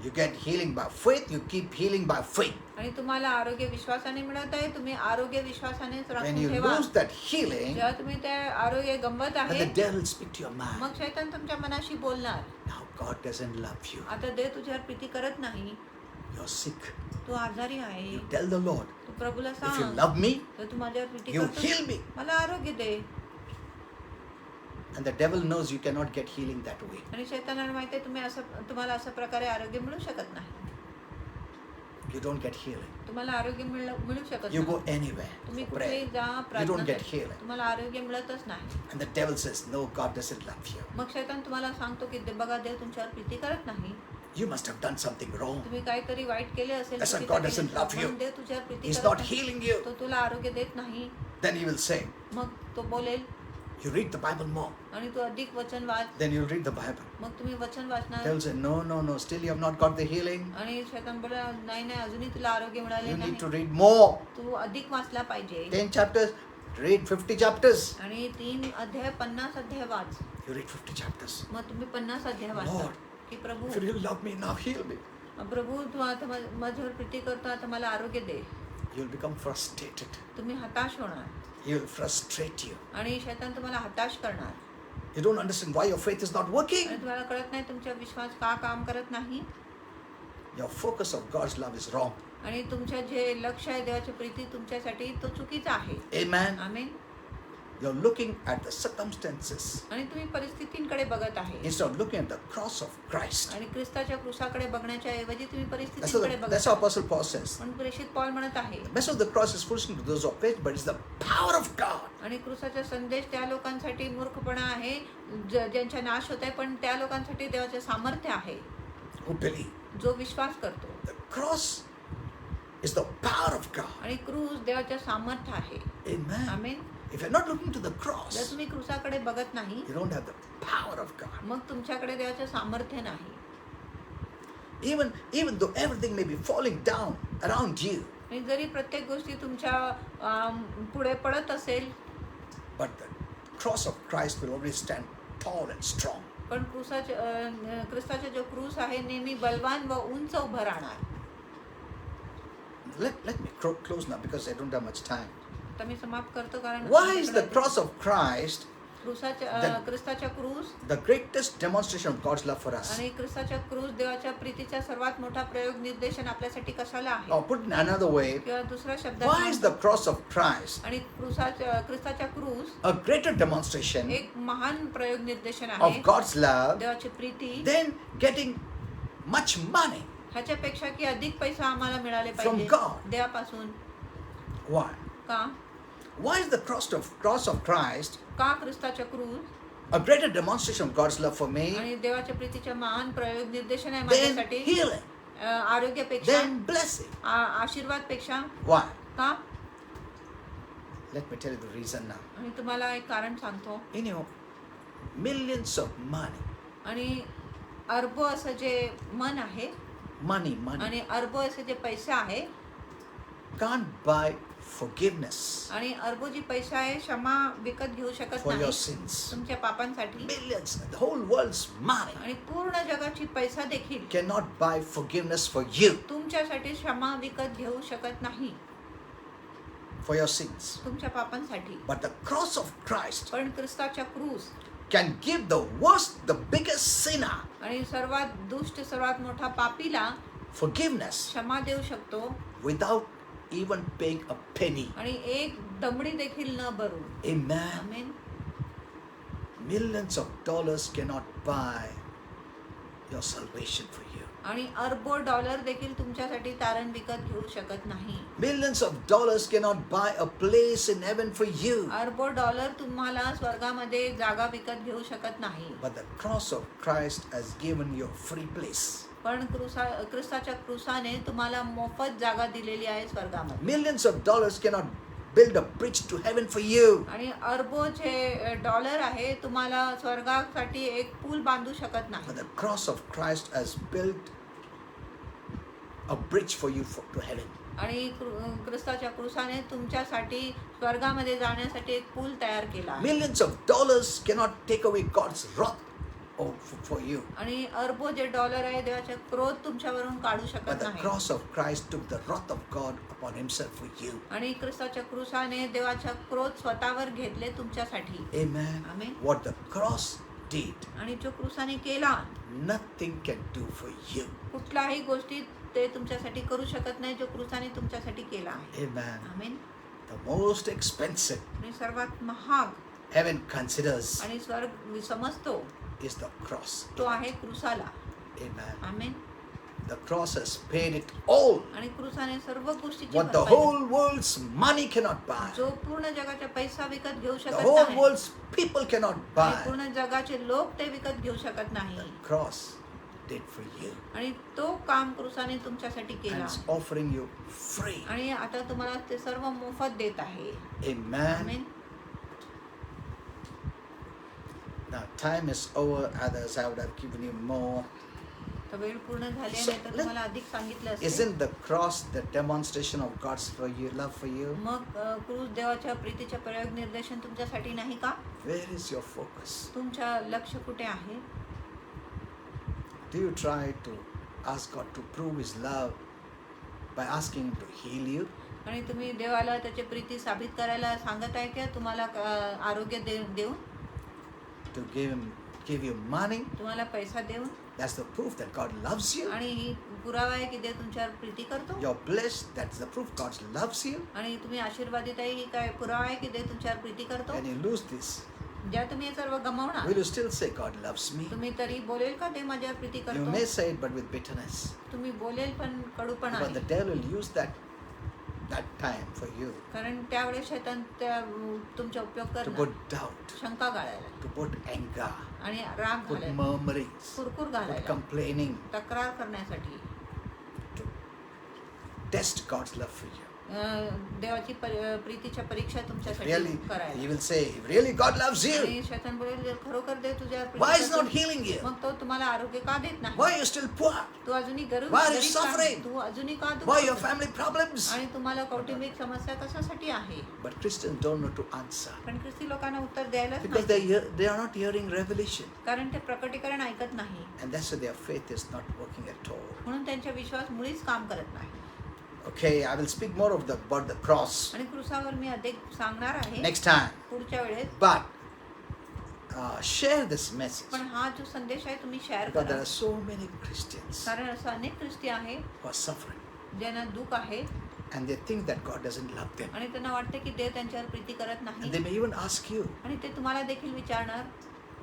You get healing by faith, you keep healing by faith. आणि तुम्हाला आरोग्य विश्वासाने मिळत आहे, तुम्ही आरोग्य विश्वासानेच When राखून you ठेवा. lose that healing, जेव्हा तुम्ही ते आरोग्य गंमत then आहे the devil will speak to your mind. मग शैतान तुमच्या मनाशी बोलणार. Now God doesn't love you. आता देव तुझ्यावर प्रीती करत नाही, You're sick. तू आजारी आहे. You tell the Lord, तू प्रभूला if you सांग love me, तर तू माझ्यावर प्रीती you करतो, heal me. मला आरोग्य दे. And the devil knows you cannot get healing that way. आणि शैतानाला माहिती आहे तुम्हाला अशा प्रकारे आरोग्य मिळू शकत नाही. You don't get healing. तुम्हाला आरोग्य मिळू शकत You नाही. go anywhere तुम्ही for कुठेही prayer. जा You don't प्रार्थना get करा. healing. तुम्हाला आरोग्य मिळतच नाही. And the devil says, no, God doesn't love you. मग शैतान तुम्हाला सांगतो की बघा देव तुमच्यावर प्रीती करत नाही. You must have done something wrong. तुम्ही काहीतरी वाईट केले असेल, That's why चुकीचं God केलं doesn't असेल, love you. म्हणून देव तुझ्यावर प्रीती He's करत not नाही. healing you. तो तुला आरोग्य देत नाही. Then he will say, मग तो बोलेल you read the Bible more. आणि तू अधिक वचन watch. Then you'll read the Bible. मग तुम्ही वचन The वाचणार devil will say, no, still you have not got the healing. आणि शैतान बोला नाही अजूनही तुला आरोग्य मिळाले You need to नाही. read more. तू अधिक वाचला पाहिजे 10 chapters, read 50 chapters. आणि 3 अध्याय 50 अध्याय वाच. You read 50 chapters. मग तुम्ही 50 अध्याय वाचता Lord, की प्रभू If you really love me, now heal me. प्रभू तू आता माझ्यावर प्रीती करतो, आता मला आरोग्य दे. You'll become frustrated. तुम्ही हताश होणार He will frustrate you. आणि शैतान तुम्हाला हताश करणार You don't understand why your faith is not working. आणि तुम्हाला कळत नाही तुमचा विश्वास का काम करत नाही. Your focus of God's love is wrong. आणि तुमच्या जे लक्ष आहे देवाची प्रीती तुमच्यासाठी तो चुकीचा आहे. Amen. Amen. You're looking at the circumstances आणि तुम्ही परिस्थितींकडे बघत आहे instead of looking at the cross of Christ. आणि ख्रिस्ताच्या क्रूसाकडे बघण्याच्या ऐवजी तुम्ही That's परिस्थितींकडे what, बघत that's how आहे. Apostle Paul says. म्हणून प्रेषित पौल म्हणत आहे The message of the cross is foolishness to those who are faith, but it's the power of God. आणि क्रूसाचा संदेश त्या लोकांसाठी मूर्खपणा आहे ज्यांचा नाश होत आहे, पण त्या लोकांसाठी देवाचे सामर्थ्य आहे Who believe. जो विश्वास करतो. The cross is the power of God. आणि क्रूस देवाचे सामर्थ्य आहे. Amen. Amen. If you're not looking to the जर cross, तुम्ही क्रूसाकडे बघत नाही you don't have the power of God. मग तुमच्याकडे देवाचे सामर्थ्य नाही. Even though everything may be falling down around you, आणि जरी प्रत्येक गोष्टी तुमच्या पुढे पडत असेल, but the cross of Christ will always stand tall and strong. पण ख्रिस्ताचा जो क्रूस आहे नेहमी बलवान व उंच उभं राहणार. Let me close now because I don't have much time. आता मी समाप्त करतो कारण Why is the cross of Christ ख्रिस्ताच्या क्रूस the greatest demonstration of God's love for us? आणि ख्रिस्ताच्या क्रूस देवाच्या प्रीतीचा सर्वात मोठा प्रयोग निर्देशन आपल्यासाठी कशाला आहे. Or put in another way, किंवा दुसऱ्या why is शब्दात the cross of Christ आणि ख्रिस्ताच्या क्रूस a greater demonstration एक महान प्रयोग निर्देशन of आहे God's love देवाची Preeti than getting much money? ह्याच्यापेक्षा की अधिक पैसा आम्हाला मिळाले From पाहिजे God. देवापासून. Why? का Why is the cross of Christ का ख्रिस्ताच्या क्रूस a greater demonstration of God's love for me आणि देवाच्या प्रीतीच्या महान प्रयोग निर्देशन आहे than माझ्यासाठी healing, आरोग्यापेक्षा than blessing? आशीर्वादपेक्षा. Why? का? Let me tell you the reason now. आणि तुम्हाला एक कारण सांगतो. Millions of money आणि अर्ब असं जे मन आहे money आणि अर्ब असे जे पैसे आहे can't buy forgiveness आणि अर्ब जी पैसा आहे क्षमा विकत घेऊ शकत for your नाही sins. तुमच्या पापांसाठी. Millions, the whole world's money आणि पूर्ण जगाची पैसा देखील cannot buy forgiveness for you, तुमच्यासाठी क्षमा विकत घेऊ शकत नाही for your sins. तुमच्या पापांसाठी. But the cross of Christ पण ख्रिस्ताच्या क्रूस can give the worst, the biggest sinner आणि सर्वात दुष्ट सर्वात मोठा पापीला forgiveness क्षमा देऊ शकतो without even paying a penny. आणि एक दमडी देखील न भरून. Amen. Amen. Millions of dollars cannot buy your salvation for you. आणि अरबो डॉलर देखील तुमच्यासाठी तारण विकत घेऊ शकत नाही. Millions of dollars cannot buy a place in heaven for you. अरबो डॉलर तुम्हाला स्वर्गामध्ये जागा विकत घेऊ शकत नाही. But the cross of Christ has given you a free place. पण ख्रिस्ताच्या क्रूसाने तुम्हाला मोफत जागा दिलेली आहे स्वर्गामध्ये. Millions of dollars cannot build a bridge to heaven for you. आणि अरबोचे डॉलर आहे तुम्हाला स्वर्गासाठी एक पूल बांधू शकत नाही. But the cross of Christ has built a bridge for you to heaven. आणि ख्रिस्ताच्या क्रूसाने तुमच्यासाठी स्वर्गामध्ये जाण्यासाठी एक पूल तयार केला आहे. Millions of dollars cannot take away God's wrath for you. आणि अरबो जे डॉलर आहे देवाचा क्रोध तुमच्यावरून काढू But शकत the नाही. cross of Christ took the wrath of God upon himself for you. आणि ख्रिस्ताच्या क्रूसाने देवाचा क्रोध स्वतःवर घेतले तुमच्यासाठी. Amen. Amen. What the cross did, आणि जो क्रूसाने केला nothing can do for you. कुठल्याही गोष्टी ते तुमच्यासाठी करू शकत नाही जो क्रूसाने तुमच्यासाठी केला आहे. Amen. Amen. The most expensive आणि सर्वात महाग heaven considers आणि स्वर्ग समजतो is the cross. तो आहे क्रूसाला. Amen. Amen. The cross has paid it all. आणि क्रूसाने सर्व गोष्टीची What the भरपाई whole world's money cannot buy. जो पूर्ण जगाचा पैसा विकत घेऊ The शकत whole नाही. world's people cannot आणि buy. पूर्ण जगाचे लोक ते विकत घेऊ शकत नाही. The cross did for you. आणि तो काम क्रूसाने तुमच्यासाठी And केला it's offering you free. आणि आता तुम्हाला ते सर्व मोफत देत आहे. Amen. Amen. Now time is over. Others I would have given you more. तर वेळ पूर्ण झाली So, नाही तर तुम्हाला अधिक सांगितलं असते. Isn't the cross the demonstration of God's for you, love for you? मग क्रूस देवाच्या प्रीतीच्या प्रयोग निर्देशन तुमच्यासाठी नाही का? Where is your focus? तुमच्या लक्ष कुठे आहे? Do you try to ask God to prove His love by asking Him to heal you? आणि तुम्ही देवाला त्याची प्रीती साबित करायला सांगत आहे की तुम्हाला आरोग्य देऊन To give you money? तुम्हाला पैसा देऊन? That's the proof that God loves you. आणि ही पुरावा आहे की देव तुमच्यावर प्रीती करतो. You're blessed. That's the proof God loves you. आणि तुम्ही आशीर्वादित आहे ही काय पुरावा आहे की देव तुमच्यावर प्रीती करतो. When you lose this, ज्या तुम्ही हे सर्व गमावणार will you still say God loves me? तुम्ही तरी बोलेल का देव माझ्यावर प्रीती You करतो? may say it, but with bitterness. तुम्ही बोलेल पण कडूपणा But the आहे. devil will use that time for you कारण त्यावेळेस शैतान तुमचा उपयोग to करणार put doubt, शंका घालायला to put anger, आणि राग put घालायला murmurings, कुरकुर put घालायला complaining, तक्रार करण्यासाठी to test God's love for you. देवाची प्रीतीच्या परीक्षा तुमच्यासाठी Really, करायला. He will say, really God loves you. आणि शैतान बोलेल खरोखर देव तुझ्यावर Why प्रीती is not करतो. healing you? मग तो तुम्हाला आरोग्य का देत नाही? Why are you still poor? तू अजूनही Why are you गरीब का? suffering? तू अजूनही का Why दुःख your करतो? family problems? आणि तुम्हाला कौटुंबिक समस्या कशासाठी आहे? But Christians don't know to answer पण ख्रिस्ती लोकांना उत्तर द्यायलाच because नाही. they are not hearing revelation, कारण ते प्रकटीकरण ऐकत नाही and that's why their faith is not working at all. म्हणून त्यांचा विश्वास मुळीच काम करत नाही. Okay, I will speak more about the cross आणि क्रूसावर मी अधिक सांगणार आहे next time. पुढच्या वेळेस. But share this message पण हा जो संदेश आहे तुम्ही शेअर because there करा. are so many Christians कारण असं अनेक ख्रिस्ती आहे who are suffering ज्यांना दुःख आहे and they think that God doesn't love them, आणि त्यांना वाटते की देव त्यांच्यावर प्रीती करत and नाही. they may even ask you, आणि ते तुम्हाला देखील विचारणार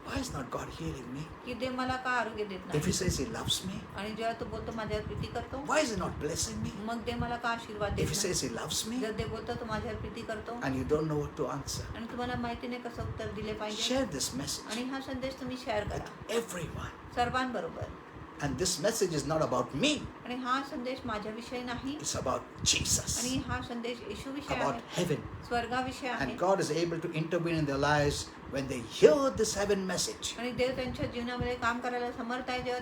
why is not God healing me? की देव मला का आरोग्य देत If He नाही? says He loves me, आणि जेव्हा तो बोलतो माझ्यावर प्रीती करतो, why is He not blessing me? मग देव मला का आशीर्वाद If देत He नाही? says He loves me जर देव बोलतो तो माझ्यावर प्रीती करतो and you don't know what to answer, आणि तुम्हाला माहिती नाही कसं उत्तर दिले पाहिजे, share this message आणि हा संदेश तुम्ही शेअर करा with everyone. सर्वांबरोबर. And this message is not about me. आणि हा संदेश माझ्याविषयी नाही, It's about Jesus, आणि हा संदेश येशूविषयी about आहे, heaven. स्वर्गाविषयी आहे. And God is able to intervene in their lives when they hear this heaven message. आणि देव त्यांच्या जीवनामध्ये काम करायला समर्थ आहे जेव्हा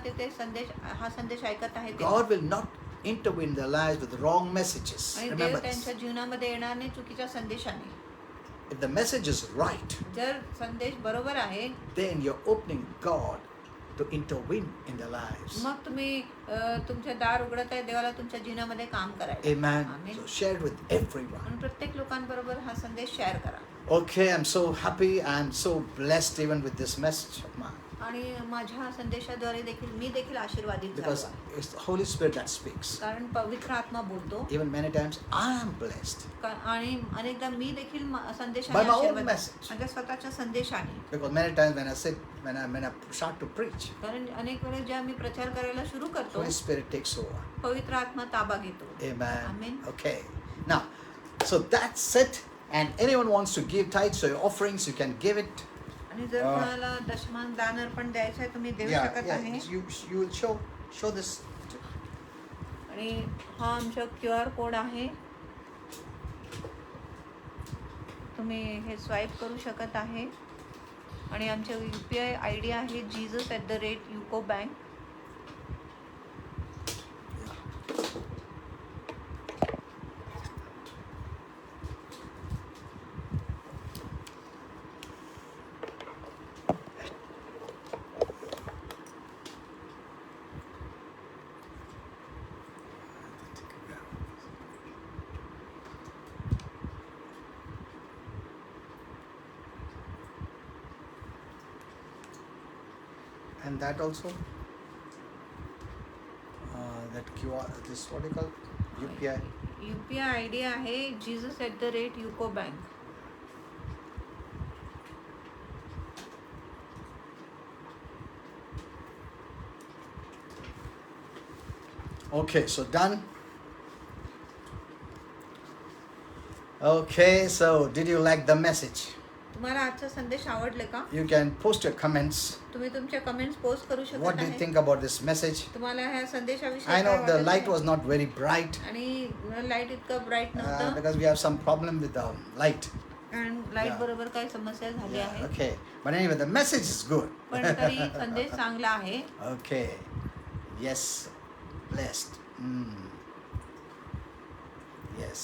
ते हा संदेश ऐकत आहे तेव्हा. God will not intervene in their lives with wrong messages. आणि देव Remember this. त्यांच्या जीवनामध्ये येणार नाही चुकीच्या संदेशाने. If the message is right, जर संदेश बरोबर आहे, then you're opening God to intervene in their lives. मग तुम्ही तुमचे दार उघडत आहे देवाला तुमच्या जीवनामध्ये काम करायला. Amen. Amen. So share it with everyone. म्हणून प्रत्येक लोकांबरोबर हा संदेश शेअर करा. Okay, I'm so happy. I'm so blessed even with this message of mine. आणि माझ्या संदेशाद्वारे देखील मी देखील आशीर्वादित Because झालो. it's the Holy Spirit that speaks. कारण पवित्र आत्मा बोलतो. Even many times I am blessed आणि अनेकदा मी देखील by my संदेशाने own आशीर्वादित message. माझ्या स्वतःच्या संदेशाने. Because many times when I start to preach, कारण अनेक वेळेस जेव्हा मी प्रचार करायला सुरू करतो, Holy Spirit takes over. पवित्र आत्मा ताबा घेतो. Amen. Amen. Okay. Now, so that's it. And anyone wants to give tithes or offerings, you can give it. आणि जर कोणाला दशमान दान अर्पण द्यायचं आहे तुम्ही देऊ शकत आहे. You will show this. आणि हा आमचा QR कोड आहे, तुम्ही हे स्वाईप करू शकत आहे. आणि आमच्या UPI ID आहे jesus@uco.bank. And that also, that QR, this what do you call UPI? UPI ID आहे jesus@uco.bank. Okay, so done. Okay, so did you like the message? तुम्हाला आजचा संदेश आवडले का? You can post your comments. तुम्ही तुमचे comments post करू शकत What do you आहे. think about this message? तुम्हाला ह्या संदेशाविषयी I know काय the वाटत light आहे? was not very bright आणि लाईट इतकं ब्राईट नव्हतं, because we have some problem with the light. कारण लाईट Yeah. बरोबर काही समस्या झाल्या आहेत. Okay, but anyway, the message is good. पण तरी संदेश चांगला आहे. Okay, yes, blessed. Yes,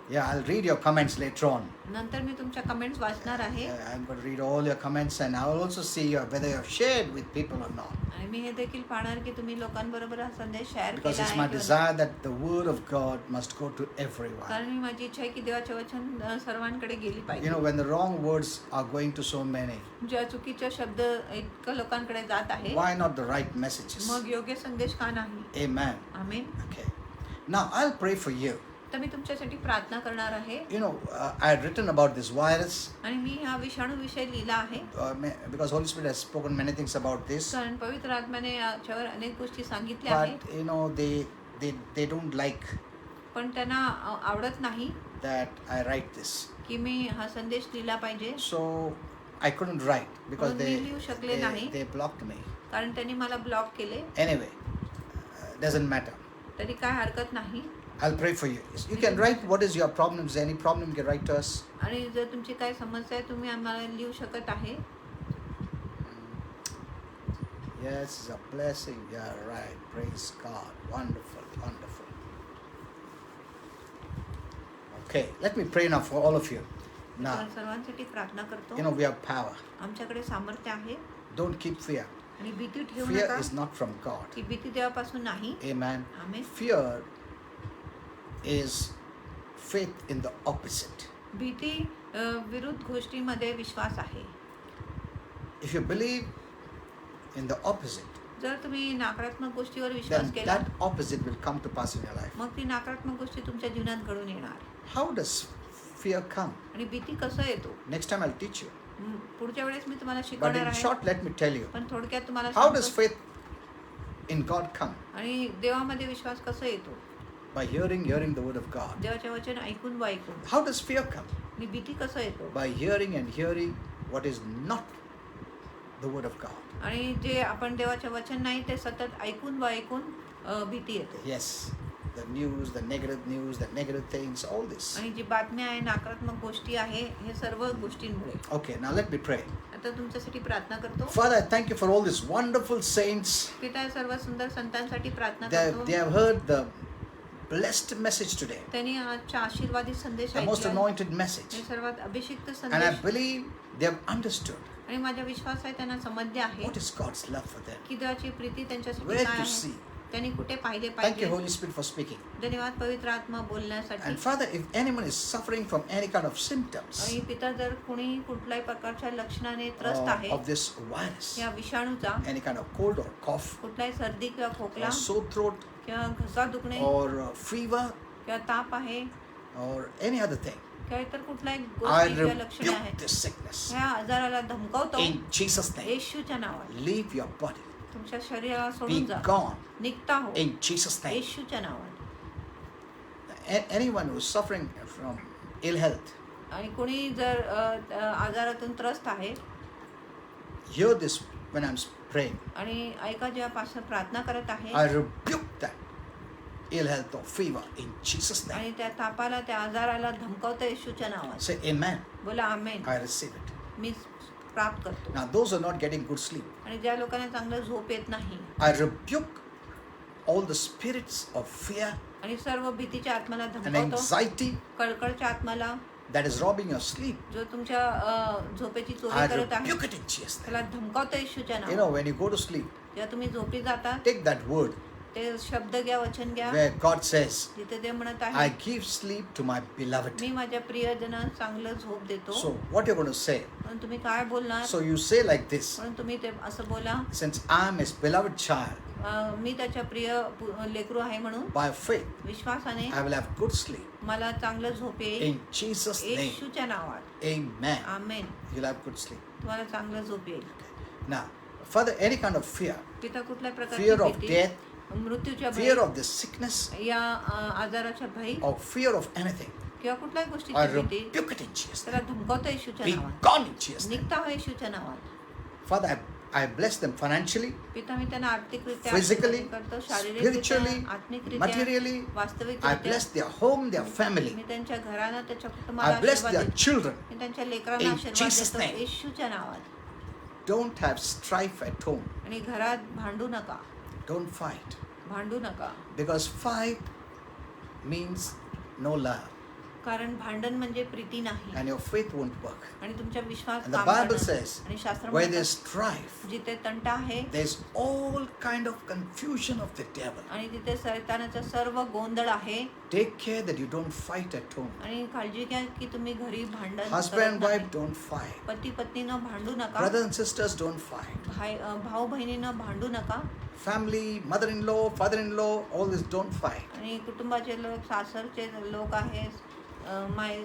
yeah. I'll read your comments later on. नंतर मी तुमच्या कमेंट्स वाचणार आहे. I'm going to read all your comments, and I will also see whether you have shared with people or not. आणि मी हे देखील पाहणार की तुम्ही लोकांबरोबर हा संदेश शेअर Because केला it's my आहे. desire that the word of God must go to everyone. कारण मी माझी इच्छा आहे की देवाचे वचन सर्वांकडे गेली You पाहिजे. know, when the wrong words are going to so many, ज्या चुकीचे शब्द इतकं लोकांकडे जात आहे, why not the right messages? मग योग्य संदेश का नाही? Amen. Amen. Okay. Now I'll pray for you. तर मी तुमच्यासाठी प्रार्थना करणार आहे. You know, I had written about this virus आणि मी ह्या विषाणूविषयी लिहिला आहे. because Holy Spirit has spoken many things about this. कारण पवित्र आत्म्याने याच्यावर अनेक गोष्टी सांगितल्या आहेत, But you know, they don't like पण त्यांना आवडत नाही that I write this. की मी हा संदेश लिहिला पाहिजे. So I couldn't write because म्हणून मी लिहू शकले नाही. they blocked me. कारण त्यांनी मला ब्लॉक केले. Anyway, doesn't matter. तरी काय हरकत नाही. I'll pray for you. You can write what is your problem. Is there any problem, you can write to us. आणि जर तुमची काय समस्या आहे तुम्ही आम्हाला लिहू शकत आहे. Yes, it's a blessing. Yeah, right. Praise God. Wonderful, wonderful. Okay, let me pray now for all of you. Now, तर सर्वांसाठी प्रार्थना करतो. you know, we have power. आमच्याकडे सामर्थ्य आहे. Don't keep fear. आणि भीती ठेवू Fear नका. is not from God. ही भीती देवापासून नाही. Amen. Amen. Fear is faith in the opposite. भीती विरुद्ध गोष्टीमध्ये विश्वास आहे. If you believe in the opposite, जर तुम्ही नकारात्मक गोष्टीवर विश्वास then केला, that opposite will come to pass in your life. मग ती नकारात्मक गोष्टी तुमच्या जीवनात घडून येणार. How does fear come? आणि भीती कसं येतो Next time I'll teach you. पुढच्या वेळेस मी तुम्हाला But शिकवणार in आहे. short, let me tell you. पण थोडक्यात तुम्हाला How does सांगतो. faith in God come? आणि देवामध्ये विश्वास कसा येतो? By hearing the word of God. देवाचे वचन ऐकून व ऐकून. How does fear come? आणि भीती कसं येतो? By hearing what is not the word of God. आणि जे आपण देवाचे वचन नाही ते सतत ऐकून व ऐकून भीती येते. Yes, the news, the negative things, all this. आणि जी बातम्या आहे नकारात्मक गोष्टी आहे हे सर्व गोष्टींमुळे. Okay, now let me pray. आता तुमच्यासाठी प्रार्थना करतो. Father, I thank you for all these wonderful saints. पिता सर्व सुंदर संतांसाठी प्रार्थना They करतो. have heard the blessed message today, त्यांनी आजचा आशीर्वादित संदेश the most ऐकला. anointed message. हे सर्वात अभिषिक्त And I संदेश. believe they have understood आणि माझा विश्वास आहे त्यांना समजले आहे what is God's love for them. की देवाची प्रीती त्यांच्यासाठी Where काय to आहे. see. त्यांनी कुठे पाहिले Thank you, पाहिजे. Holy Spirit, for speaking. धन्यवाद पवित्र आत्मा बोलण्यासाठी. And Father, if anyone is suffering from any kind of symptoms आणि पिता जर कोणी कुठल्याही प्रकारच्या लक्षणाने त्रस्त आहे of this virus, या विषाणूचा, any kind of cold or cough, कुठलाही सर्दी किंवा खोकला or sore throat, किंवा घसा दुखणे or fever, किंवा ताप आहे or any other thing, किंवा इतर कुठल्याही I गोष्टीच्या लक्षणे rebuke आहेत, this sickness ह्या आजाराला धमकावतो in Jesus' name. येशूच्या नावात. Leave your body. तुमच्या शरीराला Be सोडून जा, gone निघता हो in Jesus' name. येशूच्या नावात. Anyone who is suffering from ill health, आणि कोणी जर आजारातून त्रस्त आहे hear this when I'm praying. आणि ऐका जेव्हापासून प्रार्थना करत आहे I rebuke that ill health or fever in Jesus' name. आणि त्या तापाला त्या आजाराला धमकावतं येशूच्या नावात. Say amen. बोला आमेन. I receive it. मी प्राप्त करतो. Now those who are not getting good sleep, आणि ज्या लोकांना चांगलं झोप येत नाही I rebuke all the spirits of fear आणि सर्व भीतीच्या आत्म्याला and धमकावतो, anxiety कळकळच्या आत्म्याला that is robbing your sleep. जो तुमच्या झोपेची I चोरी करत आहे rebuke it in Jesus' name. त्याला धमकावतं येशूच्या You know, नावात. when you go to sleep, जेव्हा तुम्ही झोपी जाता take that word ते शब्द घ्या, वचन घ्या, where God says, जिथे ते म्हणत I आहे give sleep to my beloved. मी माझ्या प्रियजनांना चांगलं झोप देतो. So what you're going to say? म्हणून तुम्ही काय बोलणार? So you say like this, म्हणून तुम्ही ते असं बोला, since I'm his beloved child, मी त्याच्या प्रिय लेकरू आहे म्हणून by faith, विश्वासाने I will have good sleep. मला चांगलं झोप येईल In Jesus' name, येशूच्या नावात. amen. Amen. You'll have good sleep. तुम्हाला चांगलं झोप येईल. Now, Father, any kind of fear, पिता कुठल्या fear प्रकारची of भीती, death, मृत्यूच्या fear भय, of this sickness, या आजाराच्या भय or fear of anything, किंवा कुठल्याही I गोष्टीची भीती rebuke it in Jesus' त्याला name. धमकावतं येशूच्या Be नावात. gone in Jesus' name. निघता हो येशूच्या नावात. Father, I bless them financially, पिता मी त्यांना आर्थिकरित्या physically, आशीर्वाद करतो, शारीरिकरित्या, spiritually, आत्मिकरित्या, materially. I वास्तविकरित्या. bless their home, their family. मी त्यांच्या घराला, त्याच्या कुटुंबाला I bless आशीर्वाद their देतो. children. मी त्यांच्या लेकरांना In आशीर्वाद Jesus' देतो name. येशूच्या नावात. Don't have strife at home. आणि घरात भांडू नका, Don't fight. भांडू नका, Because fight means no love. कारण भांडण म्हणजे प्रीती नाही And your faith won't work. आणि तुमच्या विश्वास And the काम Bible करणार. says, आणि शास्त्र where म्हणतात, there's strife, जिथे तंटा आहे there's all kind of confusion of the devil. आणि तिथे सैतानाचा सर्व गोंधळ आहे. Take care that you don't fight at home. आणि काळजी घ्या की तुम्ही घरी भांडण Husband करत and नाही. wife don't fight. पती पत्नीनं भांडू नका, Brothers and sisters don't fight. भाऊ बहिणीनं भांडू नका. Family, mother-in-law, father-in-law, all this don't fight. आणि कुटुंबाचे लोक, सासरचे लोक आहेत,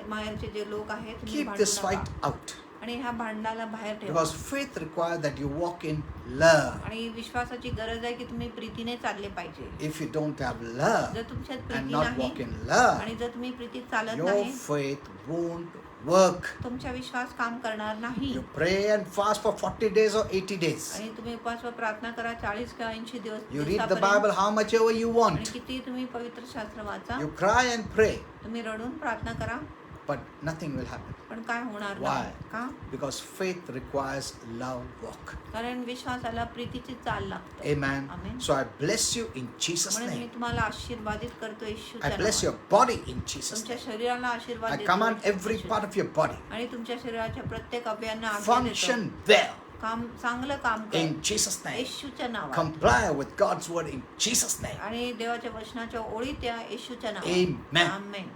माहेरचे जे लोक आहेत, तुम्ही Keep भांडू this नका. fight out. आणि ह्या भांडणाला बाहेर ठेवा. Because faith requires that you walk in love. आणि विश्वासाची गरज आहे की तुम्ही प्रीतीने चालले पाहिजे. If you don't have love जर तुमच्यात and प्रीती not नाही walk in love, आणि जर तुम्ही प्रीतीत चालत your नाही, faith won't work. तुमचा विश्वास काम करणार नाही. You pray and fast for 40 days or 80 days. आणि तुम्ही उपवास व प्रार्थना करा 40 किंवा 80 दिवस. You read the दिवसापर्यंत. Bible how much ever you आणि want. किती तुम्ही पवित्र शास्त्र वाचा, You cry and pray, तुम्ही रडून प्रार्थना करा, but nothing will happen. पण काय होणार Why? नाही. का? Because faith requires love walk. कारण विश्वासाला प्रीतीची चाल लागते. Amen. Amen. So I bless you in Jesus' म्हणून मी name. तुम्हाला आशीर्वादित करतो I येशूच्या bless your नावात. body in Jesus' तुमच्या name. शरीराला आशीर्वाद I देतो command every येशूच्या part of your body आणि तुमच्या शरीराच्या प्रत्येक अवयवांना आज्ञा function देतो. well काम चांगलं काम कर in Jesus' name. येशूच्या नावात. Comply with God's word in Jesus' name. आणि देवाच्या वचनाच्या ओळी त्या येशूच्या नावात. Amen. Amen.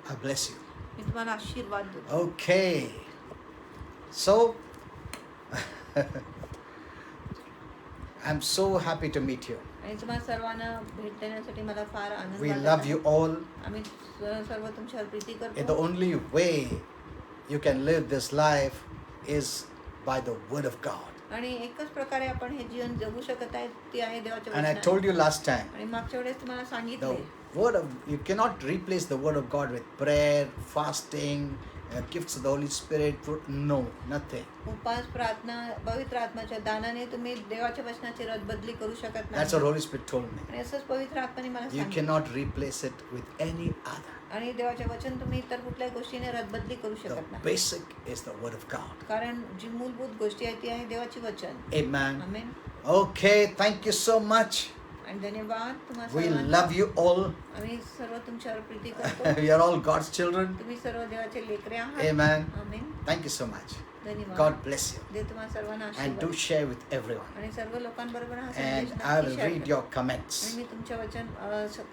I bless you. मी तुम्हाला आशीर्वाद देतो. Okay. So, I'm so happy to meet you. आणि तुम्हाला सर्वांना भेट देण्यासाठी मला फार आनंद We वाटत love आहे. you all. आम्ही सर्व तुमच्यावर प्रीती And the करतो. only way you can live this life is by the word of God. आणि एकच प्रकारे आपण हे जीवन जगू शकत आहे ती आहे देवाच्या And I वचनाने. told you last time, आणि मागच्या वेळेस तुम्हाला the सांगितले word of, you cannot replace the word of God with prayer, fasting, gifts of the Holy Spirit, no, nothing. उपवास, प्रार्थना, पवित्र आत्म्याच्या दानाने तुम्ही देवाच्या वचनाची रदबदली करू शकत That's what नाही. Holy Spirit told me. आणि असंच पवित्र आत्म्याने मला You सांगितलं. cannot replace it with any other. आणि देवाचे वचन तुम्ही इतर कुठल्याही गोष्टीने रदबदली करू The शकत नाही. basic is the Word of God. कारण जी मूलभूत गोष्टी आहे ती आहे देवाची वचन. Amen. Amen. Okay, thank you so much. आणि धन्यवाद तुम्हाला We सर्वांना. love you all. आम्ही सर्व तुमच्यावर प्रीती करतो. We are all God's children. तुम्ही सर्व देवाचे लेकरे आहात. Amen. Amen. Thank you so much. धन्यवाद. God bless you. देव तुम्हाला सर्वांना And आशीर्वाद. do share with everyone. आणि सर्व लोकांबरोबर हा And संदेश I नक्की will share read करा. your comments. आणि मी तुमच्या वचन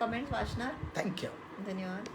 कमेंट वाचणार. Thank you. धन्यवाद.